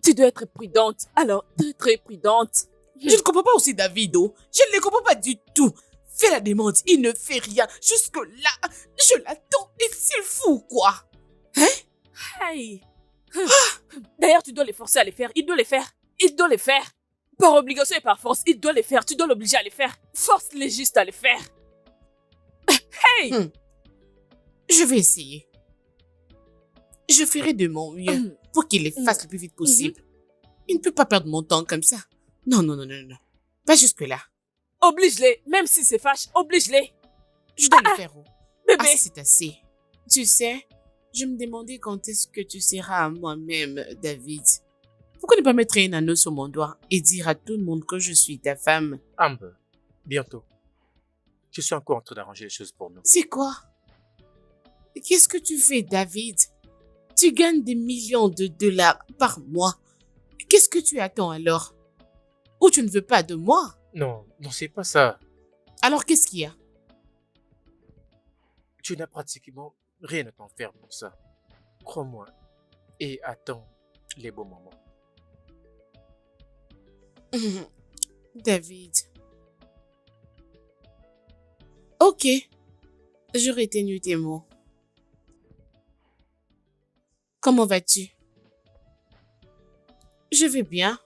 tu dois être prudente. Alors, très très prudente. Je ne comprends pas aussi David, oh. Je ne le comprends pas du tout. Fais la demande, il ne fait rien. Jusque-là, je l'attends. Est-il fou, quoi? Hein? Hey. D'ailleurs, tu dois les forcer à les faire. Il doit les faire. Il doit les faire. Par obligation et par force, il doit les faire. Tu dois l'obliger à les faire. Force-les juste à les faire. Hey! Je vais essayer. Je ferai de mon mieux pour qu'il les fasse le plus vite possible. Il ne peut pas perdre mon temps comme ça. Non. Pas jusque-là. Oblige-les. Même si c'est fâche, oblige-les. Je dois le faire. Oh. Bébé. Assez, c'est assez. Tu sais, je me demandais quand est-ce que tu seras à moi-même, David. Pourquoi ne pas mettre un anneau sur mon doigt et dire à tout le monde que je suis ta femme? Amber, bientôt. Je suis encore en train d'arranger les choses pour nous. C'est quoi? Qu'est-ce que tu fais, David? Tu gagnes des millions de dollars par mois. Qu'est-ce que tu attends alors? Ou tu ne veux pas de moi? Non, c'est pas ça. Alors qu'est-ce qu'il y a? Tu n'as pratiquement rien à t'en faire pour ça. Crois-moi. Et attends les bons moments. David. Ok. Je retenu tes mots. Comment vas-tu? Je vais bien.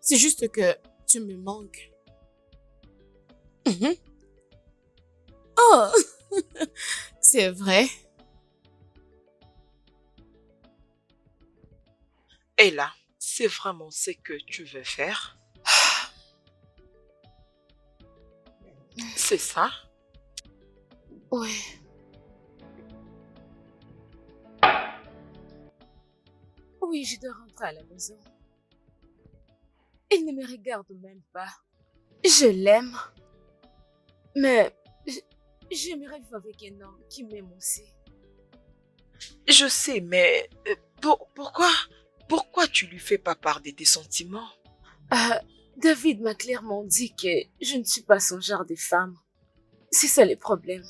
C'est juste que tu me manques. Oh, c'est vrai. Et là, c'est vraiment ce que tu veux faire? C'est ça? Ouais. Oui, je dois rentrer à la maison. Il ne me regarde même pas. Je l'aime. Mais j'aimerais vivre avec un homme qui m'aime aussi. Je sais, mais pourquoi tu lui fais pas part de tes sentiments? David m'a clairement dit que je ne suis pas son genre de femme. C'est ça le problème.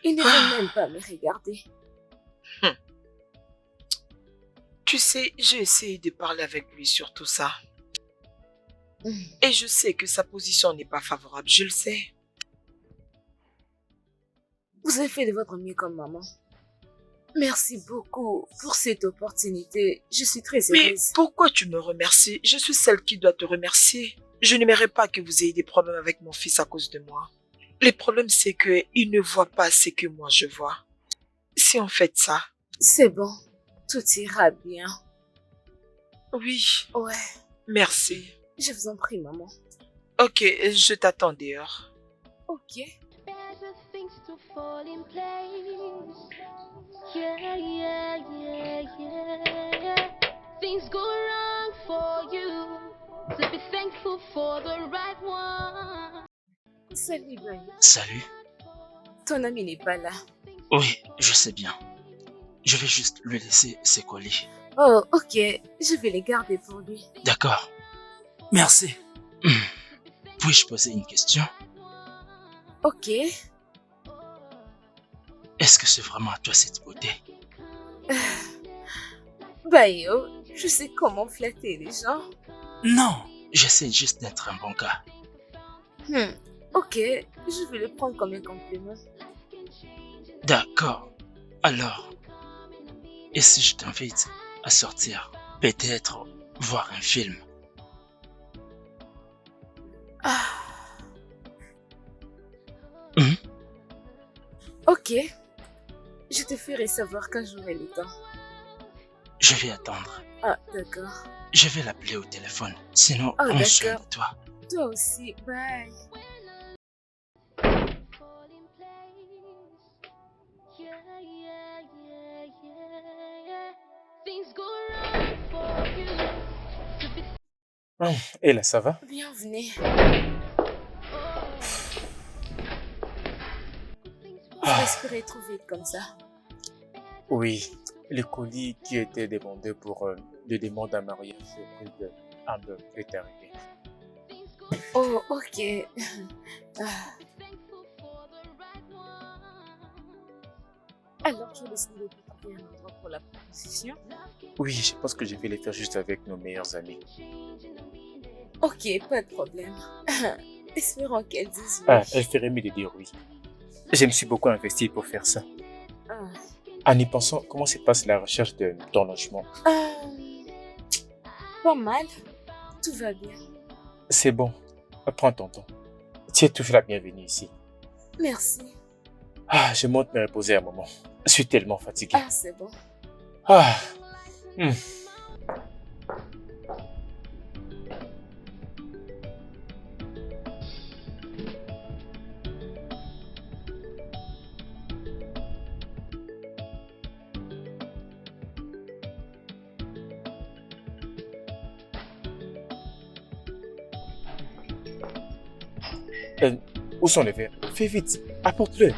Il ne veut même pas me regarder. Tu sais, j'ai essayé de parler avec lui sur tout ça. Et je sais que sa position n'est pas favorable, je le sais. Vous avez fait de votre mieux comme maman. Merci beaucoup pour cette opportunité. Je suis très heureuse. Mais pourquoi tu me remercies? Je suis celle qui doit te remercier. Je n'aimerais pas que vous ayez des problèmes avec mon fils à cause de moi. Le problème, c'est qu'il ne voit pas ce que moi je vois. Si on fait ça... C'est bon. Tout ira bien. Oui. Ouais. Merci. Je vous en prie, maman. Ok, je t'attends dehors. Ok. Better things to fall in place. Yeah. Things go wrong for you. So be thankful for the right one. Salut, Bayo. Salut. Ton ami n'est pas là. Oui, je sais bien. Je vais juste lui laisser ses colis. Oh, ok. Je vais les garder pour lui. D'accord. Merci. Puis-je poser une question? Ok. Est-ce que c'est vraiment à toi cette beauté? Bayo, je sais comment flatter les gens. Non, j'essaie juste d'être un bon gars. Ok, je vais le prendre comme un compliment. D'accord. Alors, et si je t'invite à sortir, peut-être voir un film? Ok, je te ferai savoir quand j'aurai le temps. Je vais attendre. Ah, d'accord. Je vais l'appeler au téléphone, sinon Oh, prends soin d'accord. de toi. Toi aussi, bye. Fall in place. Yeah. Et là, ça va? Bienvenue. Vous Ah, respirez trop vite comme ça. oui, le colis qui était demandé pour le demande en mariage auprès de Amber est arrivé. Oh, ok. Ah, alors, je laisse nous trouver un endroit pour la proposition. Oui, je pense que je vais les faire juste avec nos meilleurs amis. Ok, pas de problème. Espérons qu'elle dise oui. Ah, elle ferait mieux de dire oui. Je me suis beaucoup investi pour faire ça. Ah. En y pensant, comment se passe la recherche de ton logement? Pas mal. Tout va bien. C'est bon, prends ton temps. Tu es toujours la bienvenue ici. Merci. Ah, je monte me reposer un moment. Je suis tellement fatigué. Ah, c'est bon. Ah. hmm. Où sont les verres? Fais vite, apporte-le.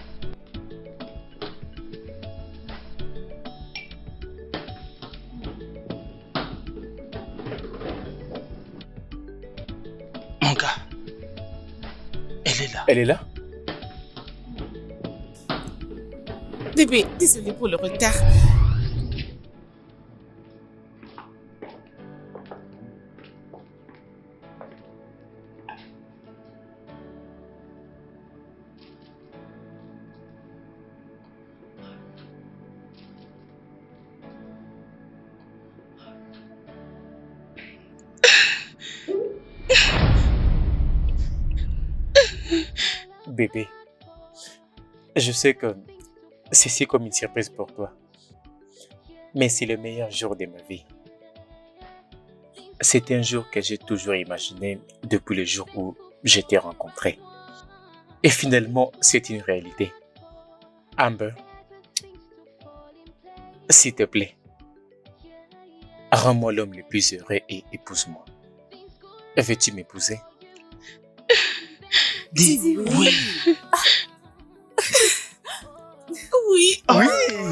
Mon gars, elle est là. Elle est là? Bébé, désolé pour le retard. Bébé, je sais que c'est comme une surprise pour toi, mais c'est le meilleur jour de ma vie. C'est un jour que j'ai toujours imaginé depuis le jour où je t'ai rencontré. Et finalement, c'est une réalité. Amber, s'il te plaît, rends-moi l'homme le plus heureux et épouse-moi. Veux-tu m'épouser? Dis oui. Oui. Oui. Mon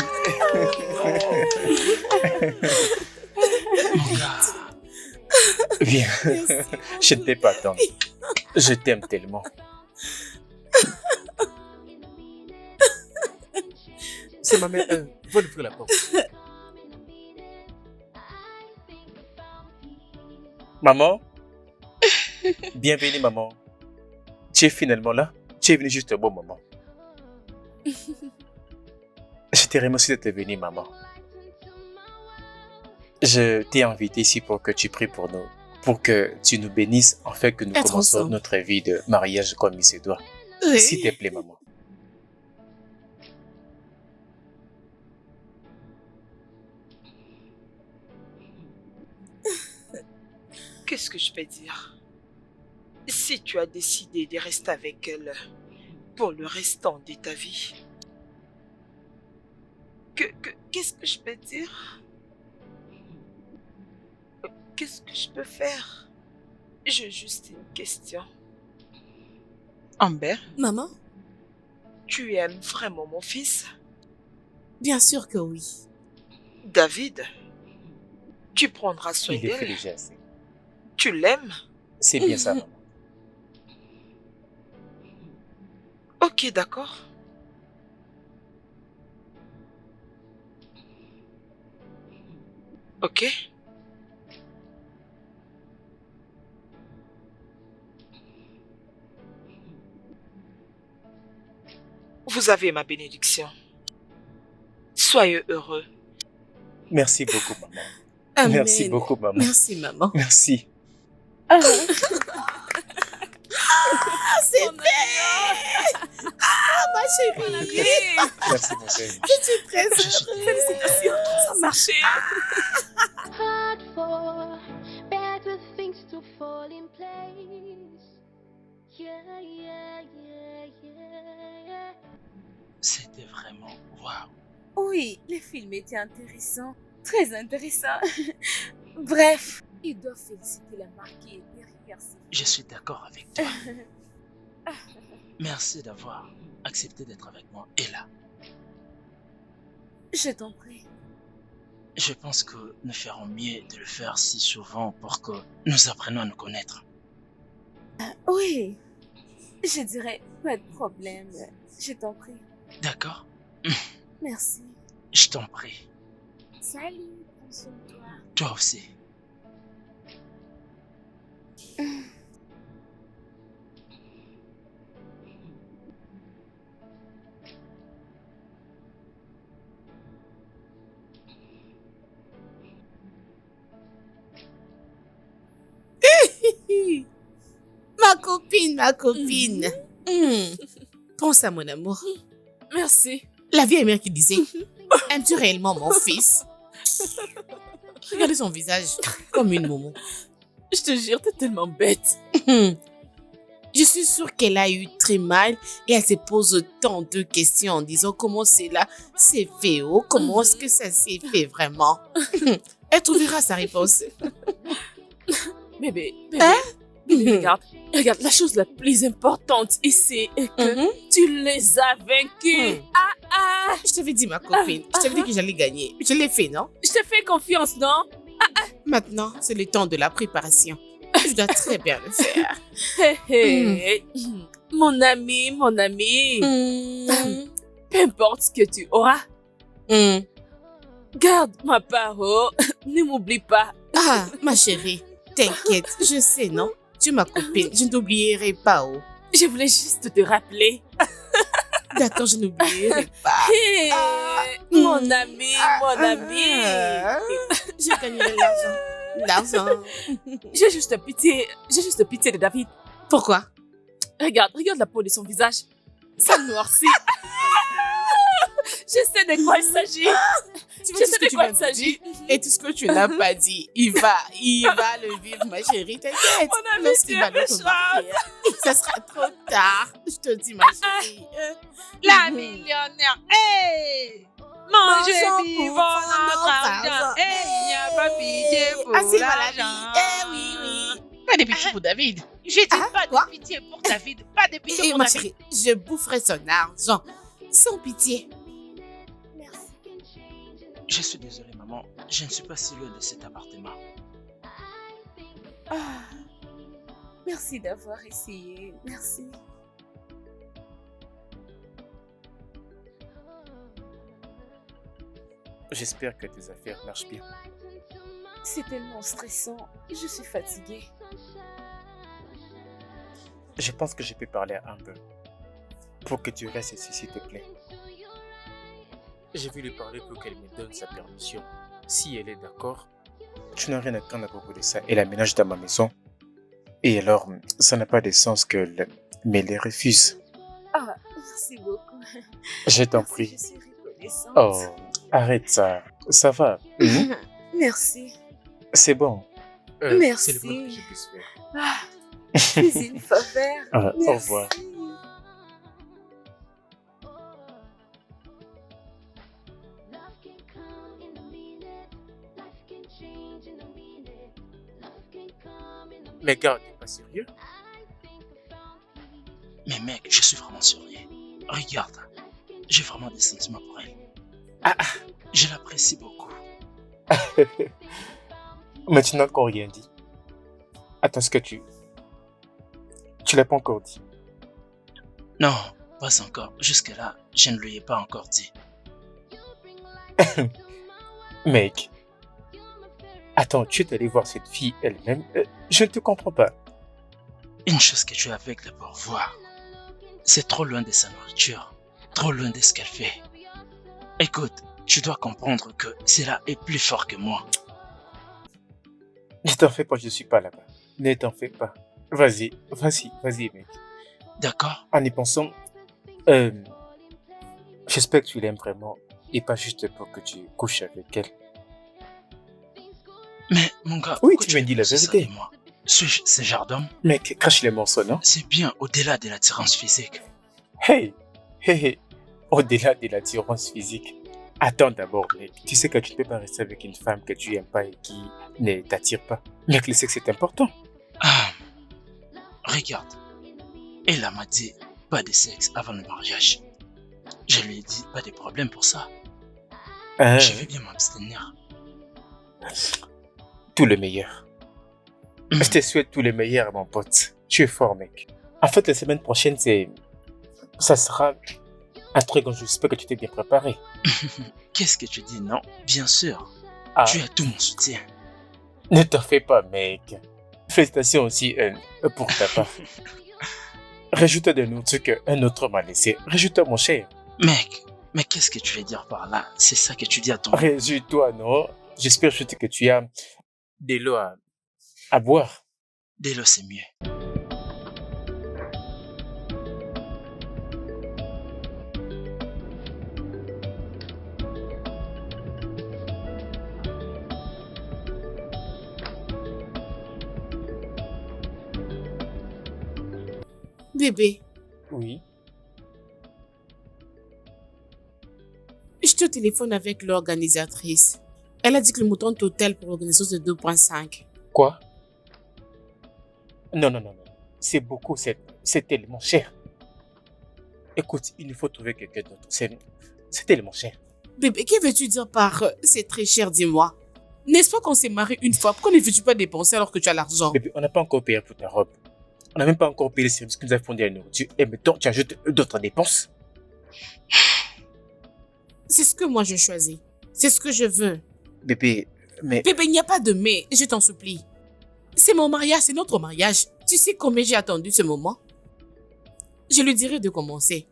gars. Viens, je ne t'ai pas attendu. Je t'aime tellement. C'est ma mère. Va ouvrir la porte. Maman? Bienvenue, maman. Tu es finalement là? Tu es venue juste au bon moment. Je te remercie d'être venue, maman. Je t'ai invité ici pour que tu pries pour nous, pour que tu nous bénisses, afin que nous Être commençons ensemble. notre vie de mariage comme il se doit. Oui. S'il te plaît, maman. Qu'est-ce que je peux dire? Si tu as décidé de rester avec elle pour le restant de ta vie, qu'est-ce que je peux dire? Qu'est-ce que je peux faire? J'ai juste une question. Amber, Maman? Tu aimes vraiment mon fils? Bien sûr que oui. David? Tu prendras soin Il est fait d'elle? déjà assez. Tu l'aimes? C'est bien ça, maman. Ok, d'accord. Ok. Vous avez ma bénédiction. Soyez heureux. Merci beaucoup, maman. Amen. Merci beaucoup, maman. Merci, maman. Merci. Ah, c'est fait! Ah, ma chérie! Merci, mon chéri. Je suis très heureuse. Félicitations, ça a marché. Hard for better things to fall in place. Yeah, yeah, yeah, yeah, yeah. C'était vraiment waouh. Oui, le film était intéressant. Très intéressant. Bref, Il doit féliciter la marque qui est derrière ses Je suis d'accord avec toi. Merci d'avoir accepté d'être avec moi. Et là, Je t'en prie. je pense que nous ferons mieux de le faire si souvent pour que nous apprenions à nous connaître. Oui, je dirais pas de problème. Je t'en prie. D'accord? Merci. Je t'en prie. Salut, prends soin de toi. Toi aussi. Ma copine, ma copine. Prends ça, mon amour. Merci. La vieille mère qui disait, aimes-tu réellement mon fils? Regardez son visage, comme une momo. Je te jure, t'es tellement bête. Je suis sûre qu'elle a eu très mal et elle se pose tant de questions en disant comment cela s'est fait, oh, comment est-ce que ça s'est fait vraiment. Elle trouvera sa réponse. Bébé, Hein? bébé, regarde, la chose la plus importante ici est que tu les as vaincus. Je t'avais dit, ma copine, je t'avais dit que j'allais gagner. Je l'ai fait, non? Je te fais confiance, non? Maintenant, c'est le temps de la préparation. Je dois très bien le faire. Mon ami, peu importe ce que tu auras, garde ma parole, ne m'oublie pas. Ah, ma chérie, t'inquiète, je sais, non? Tu es ma copine, je ne t'oublierai pas, oh. Je voulais juste te rappeler. D'accord, je n'oublierai pas. Mon ami. Je gagnerai l'argent. J'ai juste pitié de David. Pourquoi? Regarde la peau de son visage. Ça noircit. Je sais de quoi il s'agit. Je sais de quoi il s'agit. Et tout ce que tu n'as pas dit, il va le vivre, ma chérie. T'inquiète. Mon ami, Lorsqu'il va le remarquer, ça sera trop tard. Je te dis, ma chérie. La millionnaire, hey! Mangez vivant notre argent, hey! Il n'y a pas pitié pour l'argent. Oui. Pas de pitié pour David. Je dis pas de pitié pour David. Pas de pitié Et pour ma David. chérie, je boufferai son argent. Sans pitié. Je suis désolé, maman. Je ne suis pas si loin de cet appartement. Merci d'avoir essayé. Merci. J'espère que tes affaires marchent bien. C'est tellement stressant. Je suis fatiguée. Je pense que je peux parler un peu. Pour que tu restes ici, s'il te plaît. Je vais lui parler pour qu'elle me donne sa permission. Si elle est d'accord, tu n'as rien à craindre à propos de ça. Elle aménage dans ma maison. Et alors, ça n'a pas de sens qu'elle me les refuse. Ah, merci beaucoup. Je t'en prie. Je suis reconnaissante. Oh, arrête ça. Ça va. Merci. C'est bon. Merci. C'est le moins que je puisse faire. Ah, c'est une faveur. Au revoir. Mais gars, t'es pas sérieux? Mais mec, je suis vraiment sérieux. Regarde, j'ai vraiment des sentiments pour elle. Je l'apprécie beaucoup. Mais tu n'as encore rien dit. Attends, ce que tu l'as pas encore dit. Non, pas encore. Jusque-là, je ne lui ai pas encore dit. Mec. Attends, tu es allé voir cette fille elle-même? Je ne te comprends pas. Une chose que tu es aveugle pour voir. C'est trop loin de sa nourriture. Trop loin de ce qu'elle fait. Écoute, tu dois comprendre que cela est plus fort que moi. Ne t'en fais pas, je ne suis pas là-bas. Ne t'en fais pas. Vas-y, mec. D'accord? En y pensant, j'espère que tu l'aimes vraiment et pas juste pour que tu couches avec elle. Mais mon gars, oui, tu m'as dit la vérité. Moi. Suis-je ce genre d'homme? Mec, crache les morceaux, non? C'est bien au-delà de l'attirance physique. Hey, au-delà de l'attirance physique. Attends d'abord, mec. Tu sais que tu ne peux pas rester avec une femme que tu n'aimes pas et qui ne t'attire pas. Mec, le sexe c'est important. Ah, regarde. Elle m'a dit pas de sexe avant le mariage. Je lui ai dit pas de problème pour ça. Je vais bien m'abstenir. Tout le meilleur. Je te souhaite tout le meilleur, mon pote. Tu es fort, mec. En fait, la semaine prochaine, ça sera un truc dont j'espère que tu t'es bien préparé. Qu'est-ce que tu dis, non? Bien sûr. Tu as tout mon soutien. Ne t'en fais pas, mec. Félicitations aussi pour ta part. Rajoute de nous ce qu'un autre m'a laissé. Rajoute-toi, mon cher. Mec, mais qu'est-ce que tu veux dire par là? C'est ça que tu dis à ton... Réjouis-toi, non? J'espère juste que tu as de l'eau à boire. De l'eau, c'est mieux. Bébé, Oui. je te téléphone avec l'organisatrice. Elle a dit que le montant total pour l'organisation c'est 2,5. Quoi? Non. C'est beaucoup, c'est tellement cher. Écoute, il nous faut trouver quelqu'un d'autre. C'est tellement cher. Bébé, que veux-tu dire par c'est très cher, dis-moi? N'est-ce pas qu'on s'est marié une fois? Pourquoi ne veux-tu pas dépenser alors que tu as l'argent? Bébé, on n'a pas encore payé pour ta robe. On n'a même pas encore payé les services que nous avons fournis à la nourriture. Et maintenant, tu ajoutes d'autres dépenses. C'est ce que moi je choisis. C'est ce que je veux. Bébé, mais... Bébé, il n'y a pas de mais, je t'en supplie. C'est mon mariage, c'est notre mariage. Tu sais combien j'ai attendu ce moment? Je lui dirai de commencer.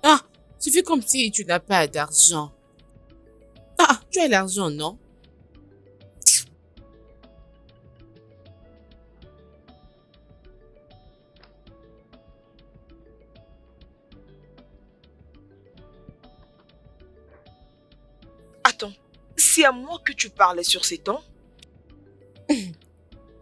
Ah, tu fais comme si tu n'as pas d'argent. Ah, tu as l'argent, non? Attends, c'est à moi que tu parlais sur ces tons?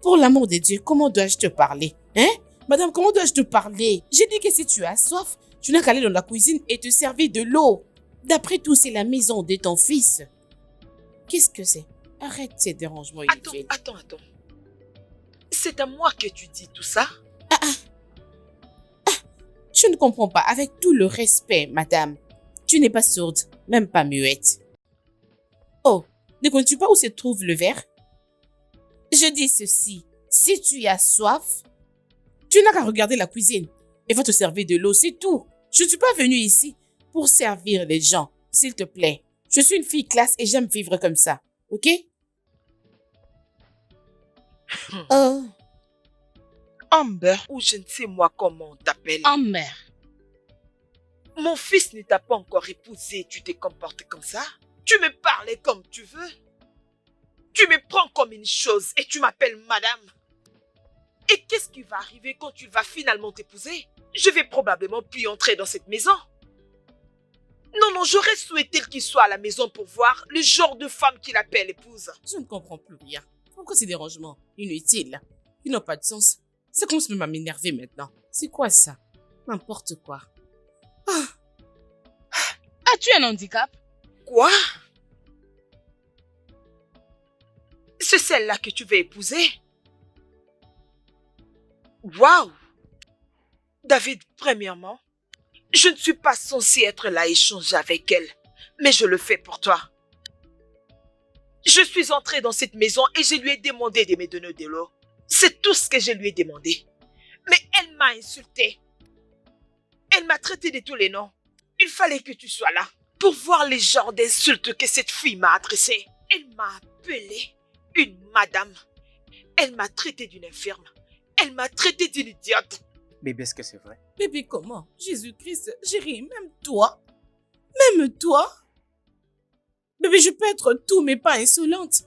Pour l'amour de Dieu, comment dois-je te parler? Hein? Madame, comment dois-je te parler? J'ai dit que si tu as soif, tu n'as qu'à aller dans la cuisine et te servir de l'eau. D'après tout, c'est la maison de ton fils. Qu'est-ce que c'est? Arrête ces dérangements inutiles. Attends. C'est à moi que tu dis tout ça? Je ne comprends pas. Avec tout le respect, madame, tu n'es pas sourde, même pas muette. Oh, ne connais-tu pas où se trouve le verre? Je dis ceci, si tu as soif, tu n'as qu'à regarder la cuisine et va te servir de l'eau, c'est tout. Je ne suis pas venue ici pour servir les gens, s'il te plaît. Je suis une fille classe et j'aime vivre comme ça, ok? Amber, ou je ne sais moi comment on t'appelle. Amber. Mon fils ne t'a pas encore épousé, tu te comportes comme ça? Tu me parlais comme tu veux? Tu me prends comme une chose et tu m'appelles madame? Et qu'est-ce qui va arriver quand tu vas finalement t'épouser? Je vais probablement plus entrer dans cette maison. Non, j'aurais souhaité qu'il soit à la maison pour voir le genre de femme qu'il appelle épouse. Je ne comprends plus rien. Pourquoi ces dérangements inutiles? Ils n'ont pas de sens. Ça commence même à m'énerver maintenant. C'est quoi ça? N'importe quoi. As-tu un handicap? Quoi? C'est celle-là que tu veux épouser? Waouh! David, premièrement, je ne suis pas censée être là à échanger avec elle, mais je le fais pour toi. Je suis entrée dans cette maison et je lui ai demandé de me donner de l'eau. C'est tout ce que je lui ai demandé. Mais elle m'a insultée. Elle m'a traité de tous les noms. Il fallait que tu sois là pour voir les genres d'insultes que cette fille m'a adressées. Elle m'a appelée une madame. Elle m'a traité d'une infirme. Elle m'a traité d'une idiote. Bébé, est-ce que c'est vrai? Bébé, comment? Jésus-Christ, chérie, même toi? Même toi? Bébé, je peux être tout, mais pas insolente.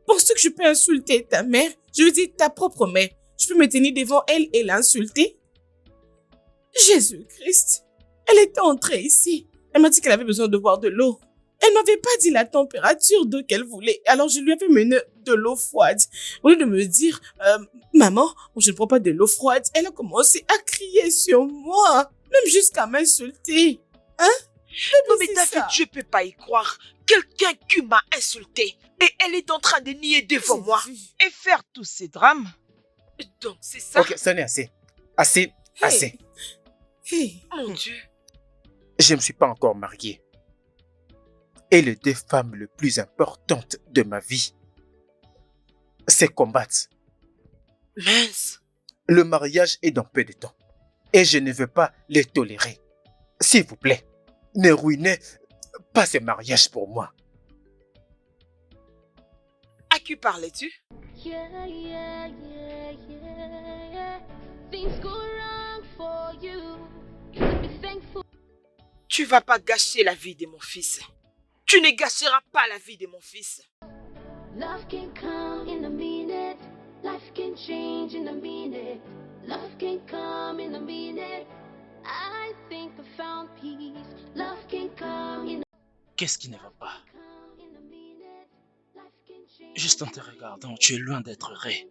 Penses-tu que je peux insulter ta mère? Je veux dire ta propre mère. Je peux me tenir devant elle et l'insulter? Jésus-Christ. Elle était entrée ici. Elle m'a dit qu'elle avait besoin de boire de l'eau. Elle m'avait pas dit la température d'eau qu'elle voulait. Alors je lui avais mené de l'eau froide. Au lieu de me dire, maman, je ne prends pas de l'eau froide, elle a commencé à crier sur moi. Même jusqu'à m'insulter. Hein? Non mais David, je peux pas y croire. Quelqu'un qui m'a insulté et elle est en train de nier devant moi. Et faire tous ces drames. Donc c'est ça. Ok, ça n'est assez. Assez, assez. Mon Dieu. Je ne me suis pas encore marié. Et les deux femmes les plus importantes de ma vie, c'est combattre. Mince. Le mariage est dans peu de temps. Et je ne veux pas les tolérer. S'il vous plaît, ne ruinez pas ce mariage pour moi. À qui parlais-tu? Yeah, yeah, yeah, yeah, yeah. Things go wrong for you. You should be thankful. Tu vas pas gâcher la vie de mon fils. Tu ne gâcheras pas la vie de mon fils. Love can come in a minute. Life can change in a minute. Love can come in a minute. I think I found peace. Love can come in Qu'est-ce qui ne va pas? a minute. Life can change. Juste en te regardant, tu es loin d'être vrai.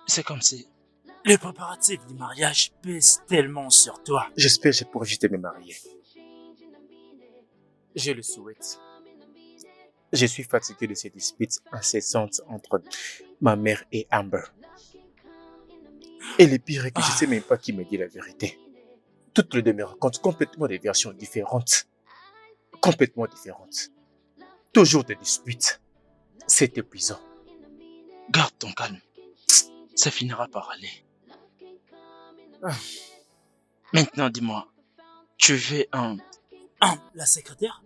C'est comme si les préparatifs du mariage pèsent tellement sur toi. J'espère que je pourrai vite me marier. Je le souhaite. Je suis fatigué de ces disputes incessantes entre ma mère et Amber. Et le pire est que je ne sais même pas qui me dit la vérité. Toutes les deux me racontent complètement des versions différentes. Complètement différentes. Toujours des disputes. C'est épuisant. Garde ton calme. Ça finira par aller. Maintenant, dis-moi, tu veux la secrétaire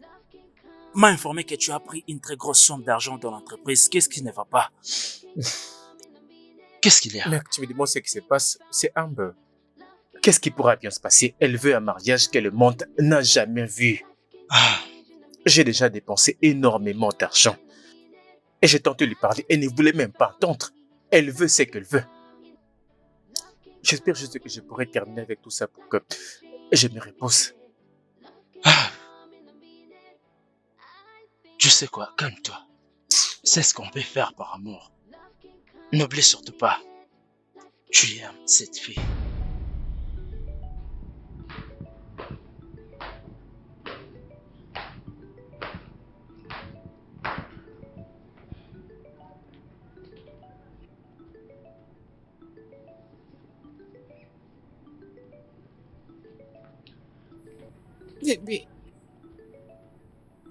m'a informé que tu as pris une très grosse somme d'argent dans l'entreprise. Qu'est-ce qui ne va pas? Qu'est-ce qu'il y a? Mec, tu me demandes ce qui se passe, c'est Amber. Qu'est-ce qui pourra bien se passer? Elle veut un mariage que le monde n'a jamais vu. J'ai déjà dépensé énormément d'argent. Et j'ai tenté de lui parler, elle ne voulait même pas entendre. Elle veut ce qu'elle veut. J'espère juste que je pourrai terminer avec tout ça pour que je me repose. Tu sais quoi, calme-toi. C'est ce qu'on peut faire par amour. N'oublie surtout pas, tu aimes cette fille.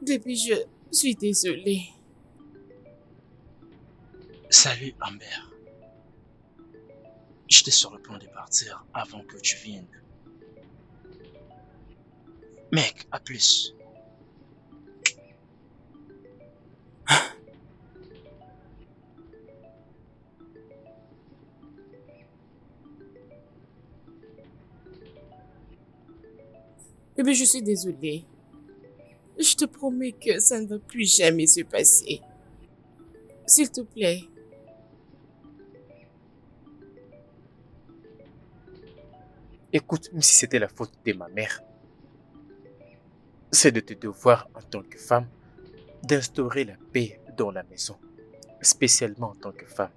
Bébé, je suis désolée. Salut Amber. J'étais sur le point de partir avant que tu viennes. Mec, à plus. Bébé, je suis désolée. Je te promets que ça ne va plus jamais se passer. S'il te plaît. Écoute, même si c'était la faute de ma mère, c'est de te devoir en tant que femme d'instaurer la paix dans la maison, spécialement en tant que femme.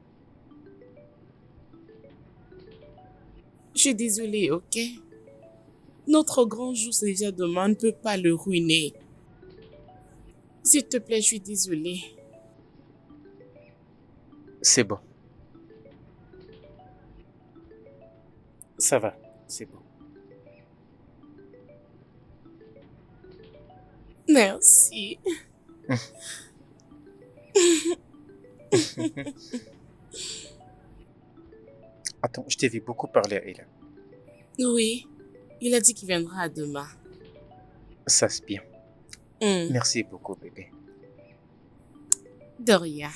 Je suis désolée, ok? Notre grand jour, c'est déjà demain, on ne peut pas le ruiner. S'il te plaît, je suis désolée. C'est bon. Ça va, c'est bon. Merci. Attends, je t'ai vu beaucoup parler à elle. Oui, il a dit qu'il viendra demain. Ça c'est bien. Merci beaucoup, bébé. De rien.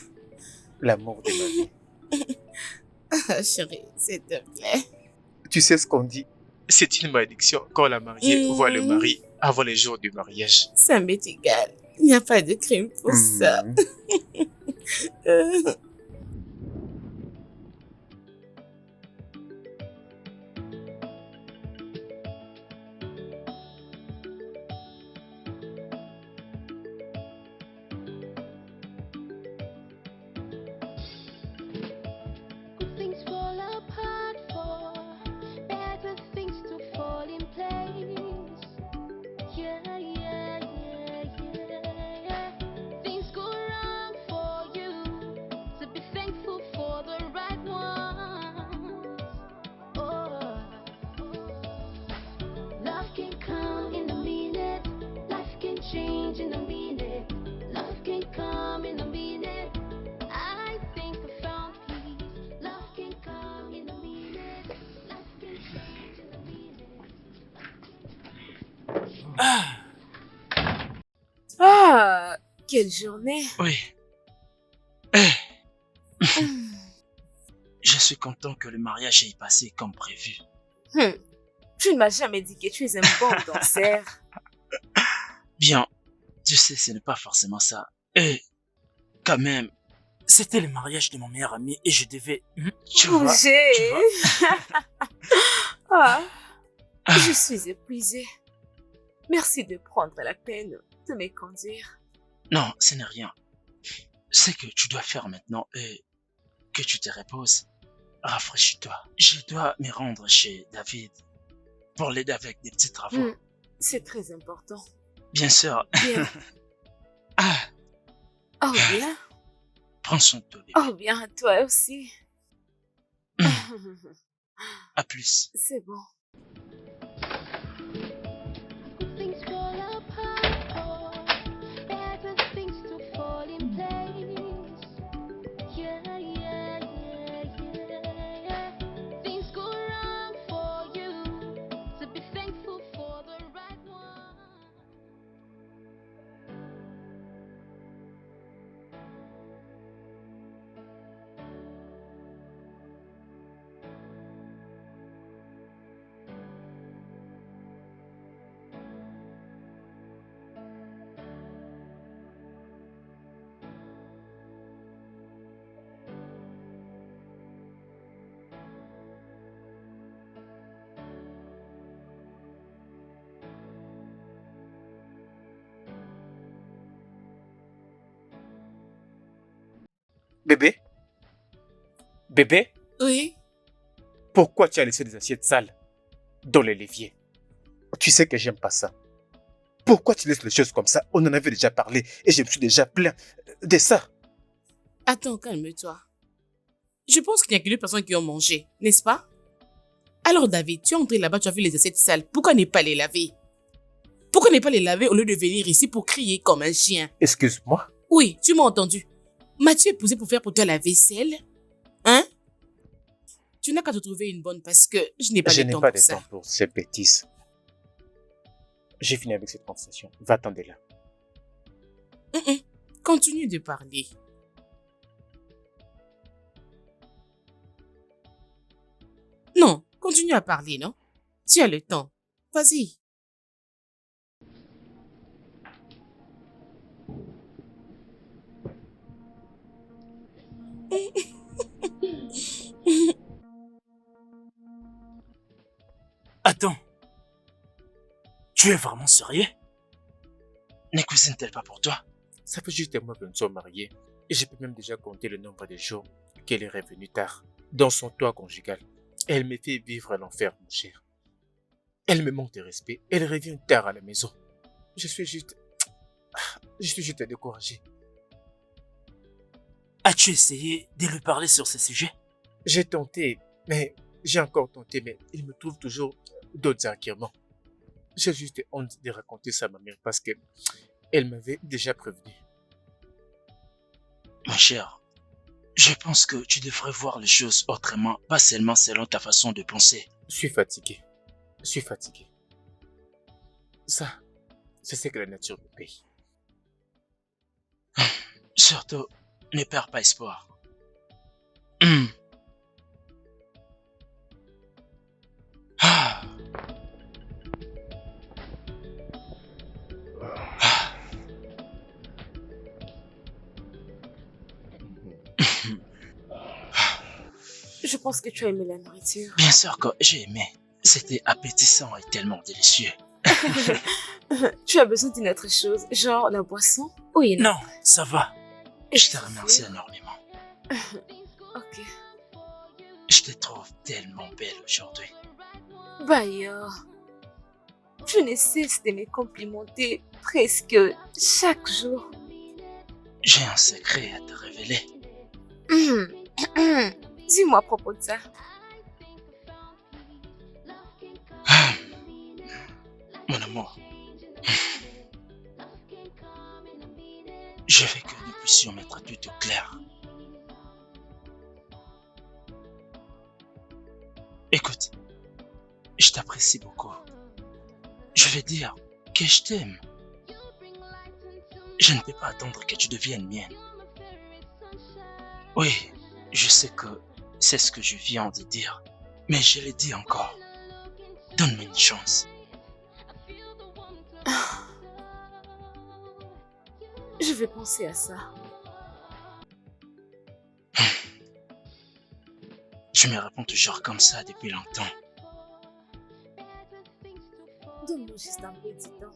L'amour de ma vie. Chérie, s'il te plaît. Tu sais ce qu'on dit? C'est une malédiction quand la mariée voit le mari avant les jours du mariage. Ça m'est égal. Il n'y a pas de crime pour ça. Good things fall apart for better things to fall in place. Ah, quelle journée. Oui. Je suis content que le mariage ait passé comme prévu. Tu ne m'as jamais dit que tu es un bon danseur. Bien, tu sais, ce n'est pas forcément ça. Et quand même, c'était le mariage de mon meilleur ami et je devais... Tu vois. Ah, je suis épuisée. Merci de prendre la peine de me conduire. Non, ce n'est rien. C'est que tu dois faire maintenant et que tu te reposes. Rafraîchis-toi. Je dois me rendre chez David pour l'aider avec des petits travaux. C'est très important. Bien sûr. Bien. Oh bien. Prends soin de toi, bébé. Oh bien, toi aussi. À plus. C'est bon. Things fall apart, better things to fall in place. Yeah, yeah, yeah, yeah. Things go wrong for you, so be thankful for the right one. Bébé? Bébé? Oui? Pourquoi tu as laissé des assiettes sales dans les l'évier? Tu sais que j'aime pas ça. Pourquoi tu laisses les choses comme ça? On en avait déjà parlé et je me suis déjà plaint de ça. Attends, calme-toi. Je pense qu'il n'y a que deux personnes qui ont mangé, n'est-ce pas? Alors David, tu es entré là-bas, tu as vu les assiettes sales. Pourquoi ne pas les laver? Pourquoi ne pas les laver au lieu de venir ici pour crier comme un chien? Excuse-moi. Oui, tu m'as entendu. M'as-tu épousé pour faire pour toi la vaisselle? Hein? Tu n'as qu'à te trouver une bonne parce que je n'ai pas de temps pour ça. Je n'ai pas de temps pour ces bêtises. J'ai fini avec cette conversation. Va-t'en de là. Continue de parler. Non, continue à parler, non? Tu as le temps. Vas-y. Attends. Tu es vraiment sérieux? Ne cuisine-t-elle pas pour toi? Ça fait juste un mois que nous sommes mariés. Et je peux même déjà compter le nombre de jours qu'elle est revenue tard dans son toit conjugal. Elle me fait vivre l'enfer, mon cher. Elle me manque de respect. Elle revient tard à la maison. Je suis juste découragé. As-tu essayé de lui parler sur ce sujet? J'ai encore tenté, mais il me trouve toujours d'autres arguments. J'ai juste honte de raconter ça à ma mère parce que elle m'avait déjà prévenu. Mon cher, je pense que tu devrais voir les choses autrement, pas seulement selon ta façon de penser. Je suis fatigué. Ça, c'est ce que la nature me paye. Surtout, ne perds pas espoir. Je pense que tu as aimé la nourriture. Bien sûr que j'ai aimé. C'était appétissant et tellement délicieux. Tu as besoin d'une autre chose, genre la boisson? Oui, non, ça va. Je te remercie énormément. Ok. Je te trouve tellement belle aujourd'hui. Bayo, tu ne cesses de me complimenter presque chaque jour. J'ai un secret à te révéler. Dis-moi à propos de ça. Mon amour, je veux que nous puissions mettre tout au clair. Écoute, je t'apprécie beaucoup. Je veux dire, que je t'aime. Je ne peux pas attendre que tu deviennes mienne. Oui, je sais que c'est ce que je viens de dire, mais je le dis encore. Donne-moi une chance. Je vais penser à ça. Tu me réponds toujours comme ça depuis longtemps. Donne-moi juste un peu de temps.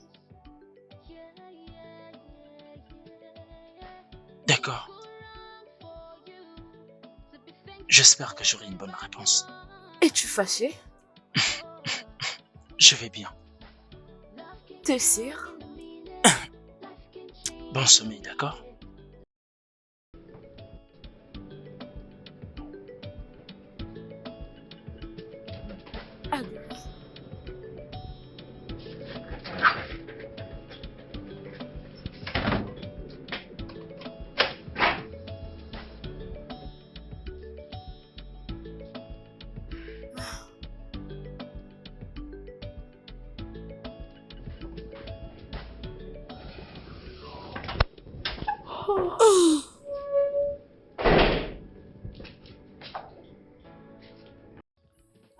D'accord. J'espère que j'aurai une bonne réponse. Es-tu fâché? Je vais bien. T'es sûr? Bon sommeil, d'accord? Adieu.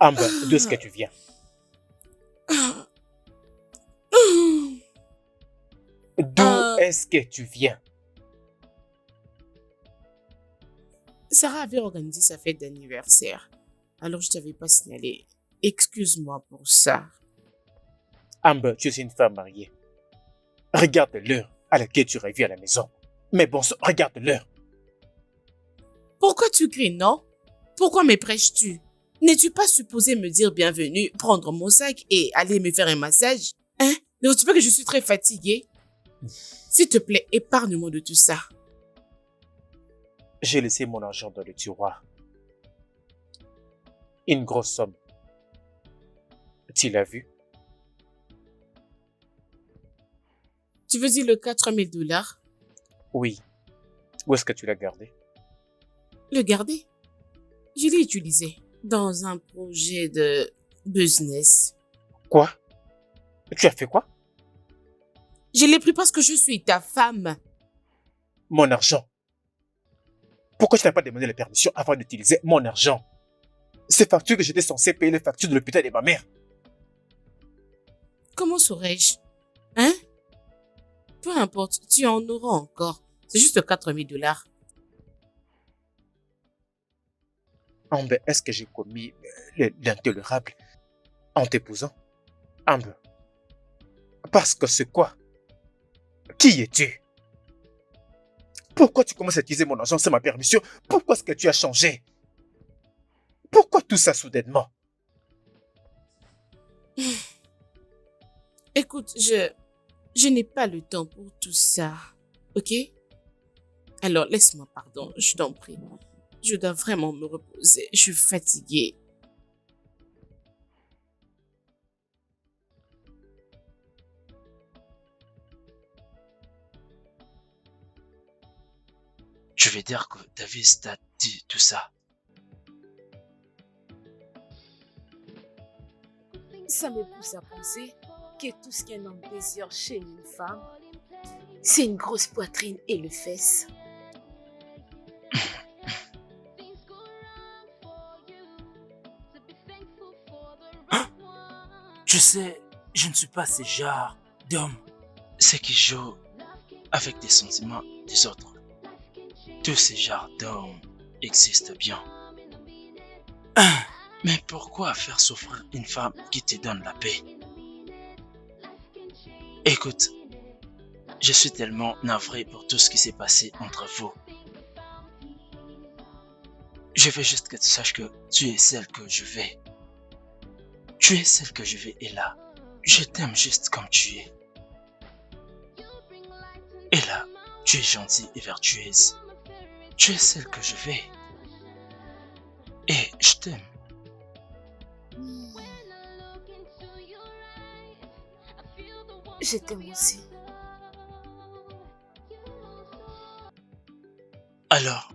Amber, d'où est-ce que tu viens? D'où est-ce que tu viens? Sarah avait organisé sa fête d'anniversaire. Alors je t'avais pas signalé. Excuse-moi pour ça. Amber, tu es une femme mariée. Regarde l'heure à laquelle tu reviens à la maison. Mais bon, regarde l'heure. Pourquoi tu cries, non? Pourquoi me prêches-tu? N'es-tu pas supposé me dire bienvenue, prendre mon sac et aller me faire un massage? Hein? Ne vois-tu pas que je suis très fatiguée? S'il te plaît, épargne-moi de tout ça. J'ai laissé mon argent dans le tiroir. Une grosse somme. Tu l'as vu? Tu veux dire le 4000 $? Oui. Où est-ce que tu l'as gardé? Le garder? Je l'ai utilisé dans un projet de business. Quoi? Tu as fait quoi? Je l'ai pris parce que je suis ta femme. Mon argent. Pourquoi tu n'as pas demandé la permission avant d'utiliser mon argent? Ces factures que j'étais censé payer, les factures de l'hôpital de ma mère. Comment saurais-je? Hein? Peu importe, tu en auras encore. C'est juste 4000 $. Amber, est-ce que j'ai commis l'intolérable en t'épousant? Amber. Parce que c'est quoi? Qui es-tu? Pourquoi tu commences à utiliser mon argent sans ma permission? Pourquoi est-ce que tu as changé? Pourquoi tout ça soudainement? Écoute, je n'ai pas le temps pour tout ça. Ok? Alors, laisse-moi, pardon, je t'en prie. Je dois vraiment me reposer. Je suis fatiguée. Je vais dire que David t'a dit tout ça. Ça me pousse à penser que tout ce qu'un homme désire chez une femme, c'est une grosse poitrine et le fesse. Tu sais, je ne suis pas ce genre d'homme. Ceux qui jouent avec des sentiments des autres. Tous ces genres d'hommes existent bien. Mais pourquoi faire souffrir une femme qui te donne la paix? Écoute, je suis tellement navré pour tout ce qui s'est passé entre vous. Je veux juste que tu saches que tu es celle que je veux. Tu es celle que je veux et là, je t'aime juste comme tu es. Et là, tu es gentille et vertueuse. Tu es celle que je veux. Et je t'aime. Je t'aime aussi. Alors,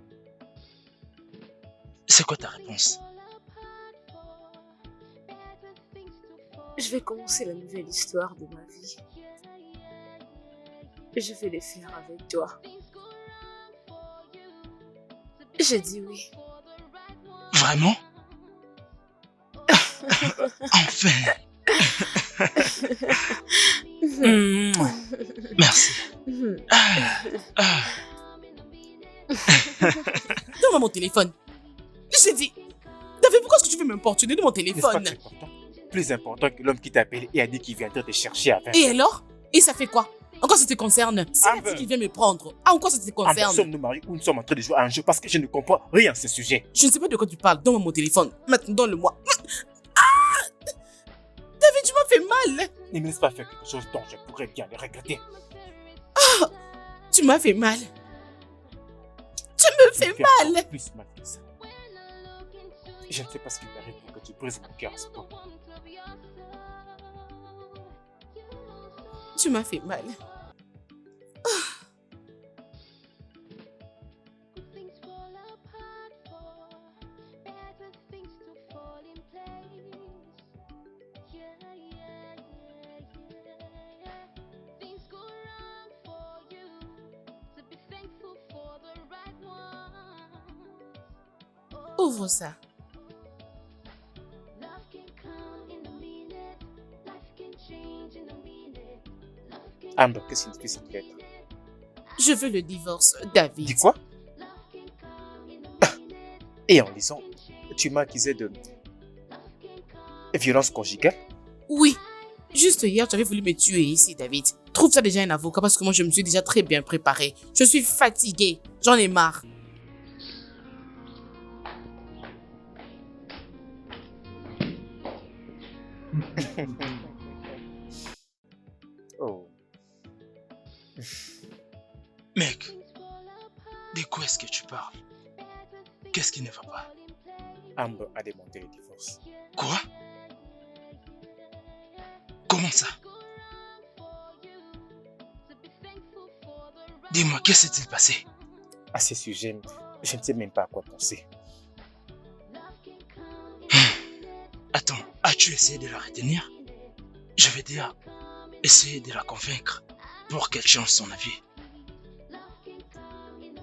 c'est quoi ta réponse? Je vais commencer la nouvelle histoire de ma vie je vais le faire avec toi. Je dis oui. Vraiment? Enfin. Merci. Donne-moi mon téléphone. J'ai dit. David, pourquoi est-ce que tu veux m'importuner de mon téléphone? N'est-ce pas important? Plus important que l'homme qui t'a appelé et a dit qu'il viendrait te chercher à 20. Et alors? Et ça fait quoi? En quoi ça te concerne? S'il a dit qu'il vient me prendre, en quoi ça te concerne? Sommes-nous mariés ou nous sommes en train de jouer à un jeu parce que je ne comprends rien à ce sujet. Je ne sais pas de quoi tu parles. Donne-moi mon téléphone. Maintenant, donne-le-moi. Ah! David, tu m'as fait mal. Ne me laisse pas faire quelque chose dont je pourrais bien le regretter. Ah! Tu m'as fait mal. Tu me fais mal. Plus mal que ça. Je ne sais pas ce qui m'arrive pour que tu brises mon cœur à ce point. Tu m'as fait mal. Ouvre ça. Amber, qu'est-ce que signifie cette lettre? Je veux le divorce, David. Dis quoi? Et en lisant, tu m'as accusé de violence conjugale? Oui. Juste hier, tu avais voulu me tuer ici, David. Trouve ça déjà un avocat parce que moi, je me suis déjà très bien préparée. Je suis fatiguée. J'en ai marre. Oh. Mec, de quoi est-ce que tu parles? Qu'est-ce qui ne va pas? Amber a demandé le divorce. Quoi? Comment ça? Dis-moi, qu'est-ce qui s'est passé? À ce sujet, je ne sais même pas à quoi penser. Attends, as-tu essayé de la retenir? Je veux dire, essayer de la convaincre pour qu'elle change son avis.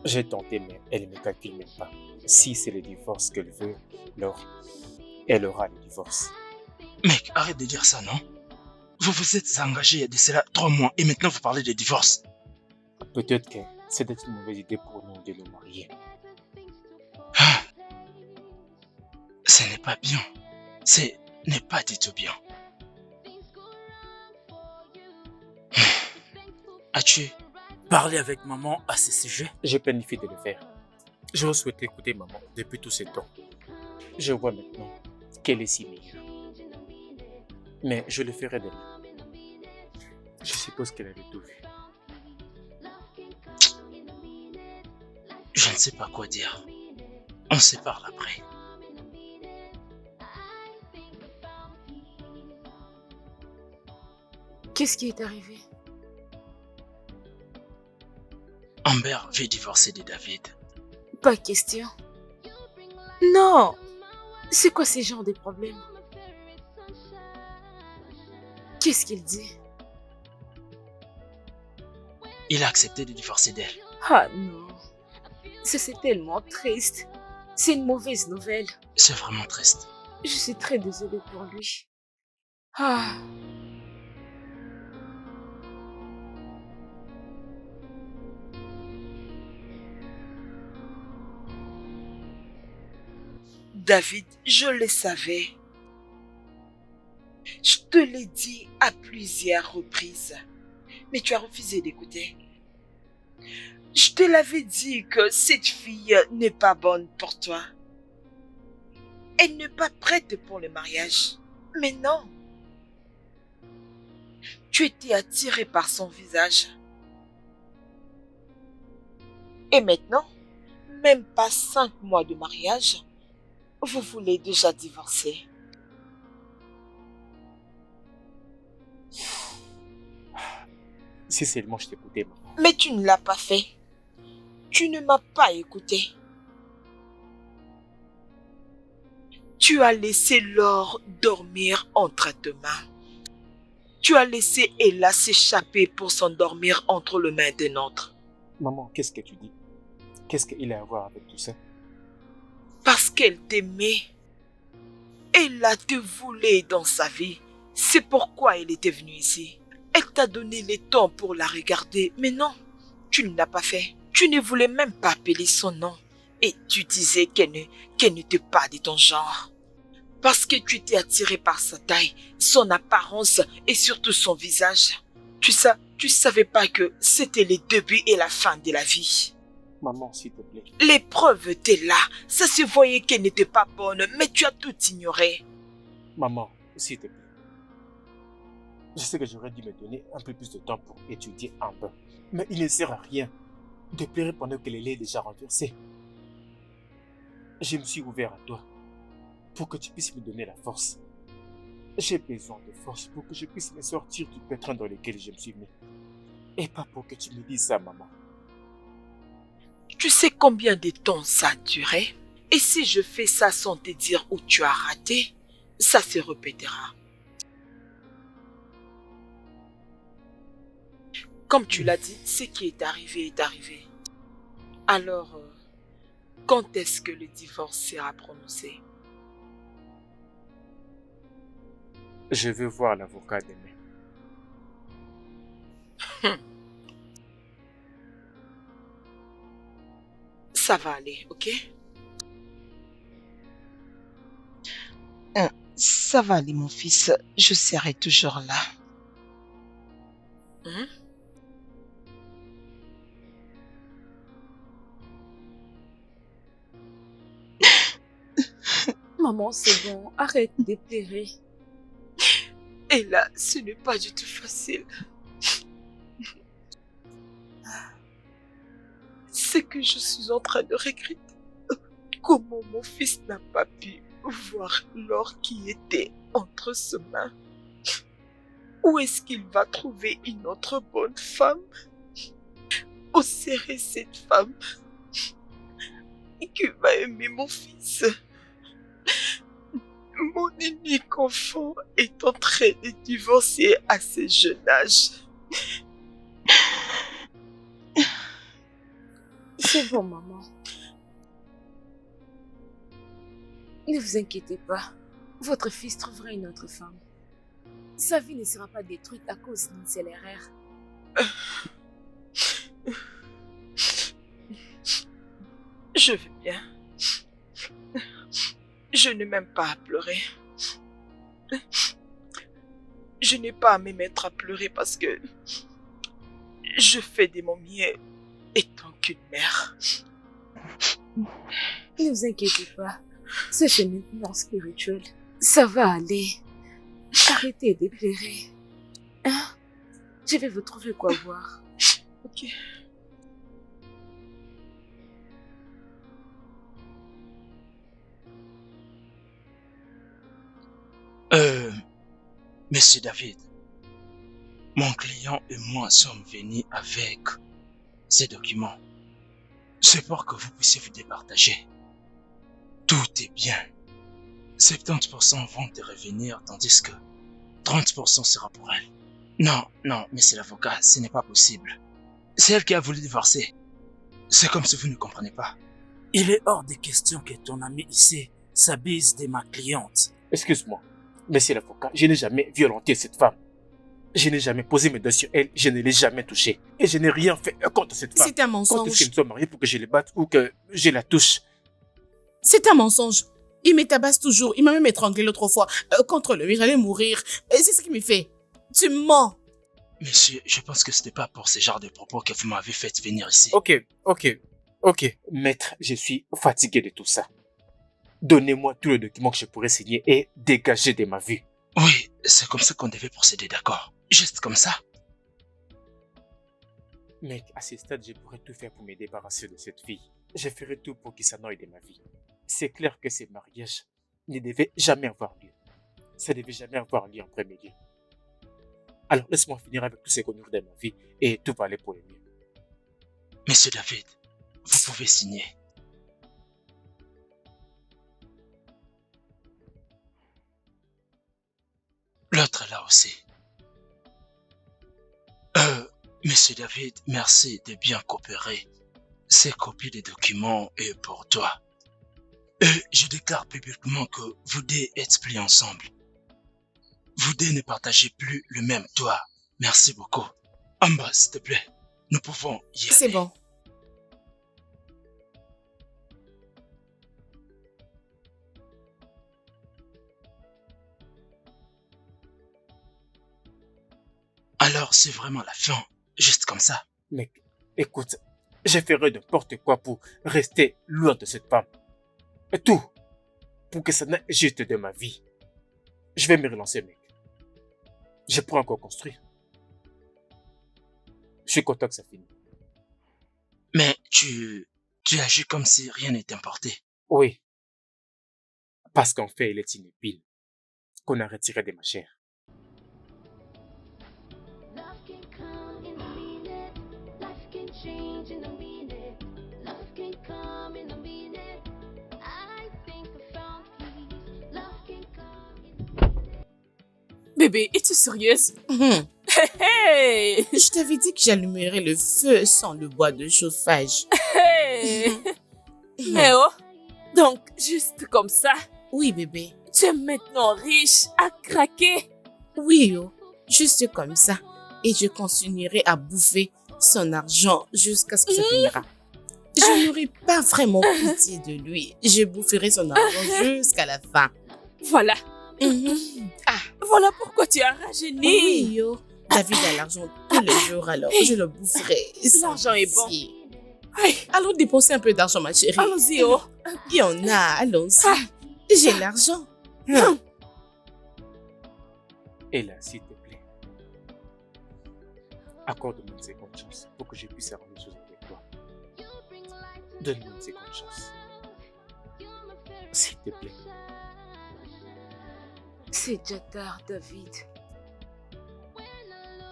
J'ai tenté, mais elle ne me calcule même pas. Si c'est le divorce qu'elle veut, alors elle aura le divorce. Mec, arrête de dire ça, non? Vous vous êtes engagé il y a de cela 3 mois et maintenant vous parlez de divorce. Peut-être que c'était une mauvaise idée pour nous de nous marier. Ah, ce n'est pas bien. Ce n'est pas du tout bien. As-tu parlé avec maman à ce sujet? J'ai planifié de le faire. J'aurais souhaité écouter maman depuis tout ce temps. Je vois maintenant qu'elle est si meilleure. Mais je le ferai demain. Je suppose qu'elle avait tout vu. Je ne sais pas quoi dire. On se parle après. Qu'est-ce qui est arrivé? Amber veut divorcer de David. Pas question. Non! C'est quoi ces genres de problèmes? Qu'est-ce qu'il dit? Il a accepté de divorcer d'elle. Ah non. Ça, c'est tellement triste. C'est une mauvaise nouvelle. C'est vraiment triste. Je suis très désolée pour lui. Ah. David, je le savais. Je te l'ai dit à plusieurs reprises, mais tu as refusé d'écouter. Je te l'avais dit que cette fille n'est pas bonne pour toi. Elle n'est pas prête pour le mariage. Mais non. Tu étais attiré par son visage. Et maintenant, même pas 5 mois de mariage, vous voulez déjà divorcer. Si seulement je t'écoutais, maman. Mais tu ne l'as pas fait. Tu ne m'as pas écouté. Tu as laissé Laure dormir entre tes mains. Tu as laissé Ella s'échapper pour s'endormir entre les mains d'un autre. Maman, qu'est-ce que tu dis? Qu'est-ce qu'il a à voir avec tout ça? Parce qu'elle t'aimait. Ella te voulait dans sa vie. C'est pourquoi elle était venue ici. Elle t'a donné le temps pour la regarder, mais non, tu ne l'as pas fait. Tu ne voulais même pas appeler son nom. Et tu disais qu'elle n'était pas de ton genre. Parce que tu étais attiré par sa taille, son apparence et surtout son visage. Tu savais pas que c'était le début et la fin de la vie. Maman, s'il te plaît. L'épreuve était là. Ça se voyait qu'elle n'était pas bonne, mais tu as tout ignoré. Maman, s'il te plaît. Je sais que j'aurais dû me donner un peu plus de temps pour étudier un peu. Mais il ne sert à rien de pleurer pendant que le lait est déjà renversé. Je me suis ouvert à toi pour que tu puisses me donner la force. J'ai besoin de force pour que je puisse me sortir du pétrin dans lequel je me suis mis. Et pas pour que tu me dises ça, maman. Tu sais combien de temps ça a duré? Et si je fais ça sans te dire où tu as raté, ça se répétera. Comme tu l'as dit, ce qui est arrivé est arrivé. Alors, quand est-ce que le divorce sera prononcé? Je veux voir l'avocat demain. Ça va aller, ok? Ça va aller, mon fils. Je serai toujours là. Maman, c'est bon. Arrête de pleurer. Et là, ce n'est pas du tout facile. C'est que je suis en train de regretter comment mon fils n'a pas pu voir l'or qui était entre ses mains. Où est-ce qu'il va trouver une autre bonne femme? Où serait cette femme qui va aimer mon fils? Mon unique enfant est en train de divorcer à ce jeune âge. C'est bon, maman. Ne vous inquiétez pas. Votre fils trouvera une autre femme. Sa vie ne sera pas détruite à cause d'une seule erreur. Je vais bien. Je n'ai même pas à pleurer. Je n'ai pas à me mettre à pleurer parce que je fais de mon mieux étant qu'une mère. Ne vous inquiétez pas. C'est cheminement spirituel. Ça va aller. Arrêtez de pleurer. Hein? Je vais vous trouver quoi boire. Ok. Monsieur David, mon client et moi sommes venus avec ces documents. C'est pour que vous puissiez vous départager. Tout est bien. 70% vont te revenir, tandis que 30% sera pour elle. Non, mais c'est l'avocat, ce n'est pas possible. C'est elle qui a voulu divorcer. C'est comme si vous ne comprenez pas. Il est hors de question que ton ami ici s'abuse de ma cliente. Excuse-moi, monsieur l'avocat, je n'ai jamais violenté cette femme. Je n'ai jamais posé mes doigts sur elle, je ne l'ai jamais touchée. Et je n'ai rien fait contre cette femme. C'est un mensonge. Quand est-ce que nous sommes mariés pour que je les batte ou que je la touche? C'est un mensonge. Il me tabasse toujours. Il m'a même étranglé l'autre fois. Contre le mur, j'allais mourir. Et c'est ce qu'il me fait. Tu mens. Monsieur, je pense que ce n'est pas pour ce genre de propos que vous m'avez fait venir ici. Ok. Maître, je suis fatigué de tout ça. Donnez-moi tous les documents que je pourrais signer et dégager de ma vue. Oui, c'est comme ça qu'on devait procéder, d'accord? Juste comme ça. Mec, à ce stade, je pourrais tout faire pour me débarrasser de cette fille. Je ferai tout pour qu'il s'en aille de ma vie. C'est clair que ces mariages ne devaient jamais avoir lieu. Ça ne devait jamais avoir lieu en premier lieu. Alors laisse-moi finir avec tous ces conneries de ma vie et tout va aller pour le mieux. Monsieur David, vous pouvez signer. L'autre là aussi. Monsieur David, merci de bien coopérer. Ces copies des documents est pour toi. Et je déclare publiquement que vous deux êtes plus ensemble. Vous deux ne partagez plus le même toit. Merci beaucoup. Amba, s'il te plaît, nous pouvons y aller. C'est bon. Alors c'est vraiment la fin, juste comme ça. Mec, écoute, je ferai n'importe quoi pour rester loin de cette femme. Et tout, pour que ça n'aille juste de ma vie. Je vais me relancer, mec. Je pourrais encore construire. Je suis content que ça finisse. Mais tu agis comme si rien n'était importé. Oui. Parce qu'en fait, il est une épine qu'on a retirée de ma chair. Bébé, es-tu sérieuse? Hey! Je t'avais dit que j'allumerais le feu sans le bois de chauffage. Hey! Mais oh! Donc, juste comme ça, Oui, bébé. tu es maintenant riche à craquer. Oui, oh. Juste comme ça. Et je continuerai à bouffer son argent jusqu'à ce que ça finira. Je n'aurai pas vraiment pitié de lui. Je boufferai son argent jusqu'à la fin. Voilà. Ah, Voilà pourquoi tu as rajeuni. oui, yo. David a l'argent tous les jours, alors je le boufferai. sans L'argent est bon. pitié. Aïe, Allons dépenser un peu d'argent, ma chérie. allons-y, oh. Il y en a, allons-y. Ah. J'ai l'argent. Et là, s'il te plaît, accorde-moi une seconde chance pour que je puisse arranger les choses avec toi. Donne-moi une seconde chance. S'il te plaît. C'est déjà tard, David.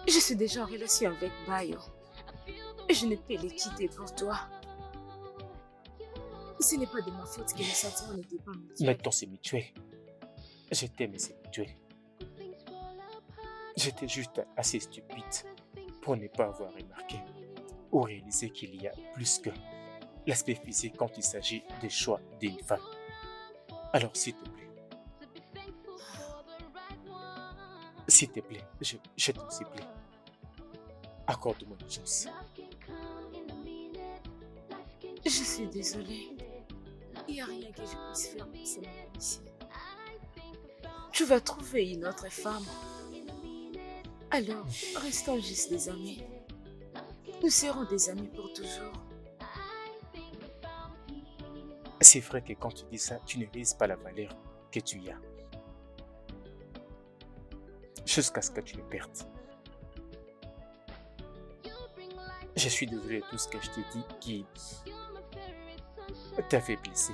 Je suis déjà en relation avec Bayo. Et je ne peux les quitter pour toi. Ce n'est pas de ma faute que les sentiments n'étaient pas mutuels. Maintenant, c'est mutuel. Je t'aime et c'est mutuel. J'étais juste assez stupide pour ne pas avoir remarqué ou réalisé qu'il y a plus que l'aspect physique quand il s'agit des choix d'une femme. Alors, s'il te plaît. S'il te plaît, je t'en supplie. Accorde-moi une chance. Je suis désolée. Il n'y a rien que je puisse faire pour ce moment ici. Tu vas trouver une autre femme. Alors, restons juste des amis. Nous serons des amis pour toujours. C'est vrai que quand tu dis ça, tu ne réalises pas la valeur que tu y as. Jusqu'à ce que tu le perdes. Je suis désolé de tout ce que je t'ai dit qui t'a fait blesser.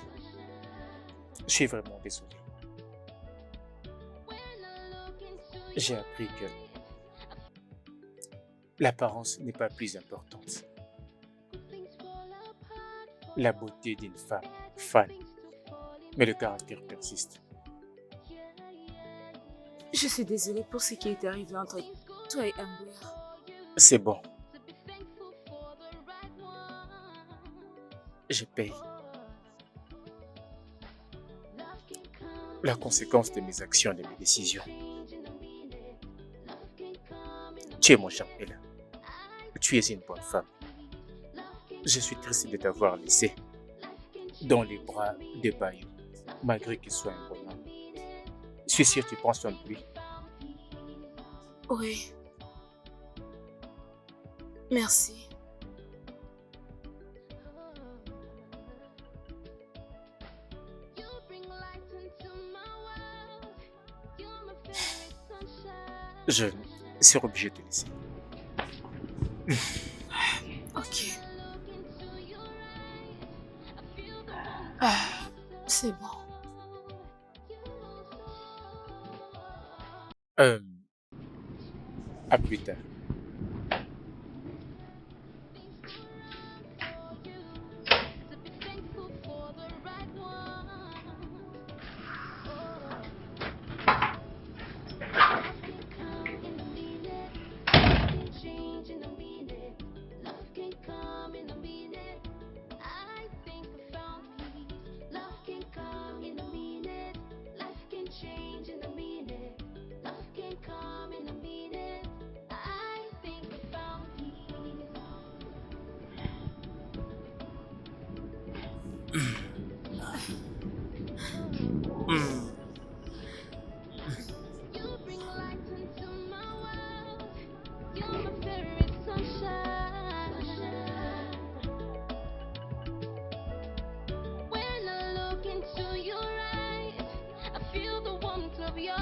Je suis vraiment désolé. J'ai appris que l'apparence n'est pas plus importante. La beauté d'une femme fan, mais le caractère persiste. Je suis désolée pour ce qui est arrivé entre toi et Amber. C'est bon. Je paye. La conséquence de mes actions et de mes décisions. Tu es mon champion. Tu es une bonne femme. Je suis triste de t'avoir laissé dans les bras de Bayo, malgré qu'il soit un bon homme. Je suis sûr que tu prends soin de lui. Oui. Merci. Je serai obligé de te laisser. Ok. Ah, c'est bon. À plus tard. When I look into your eyes, I feel the warmth of your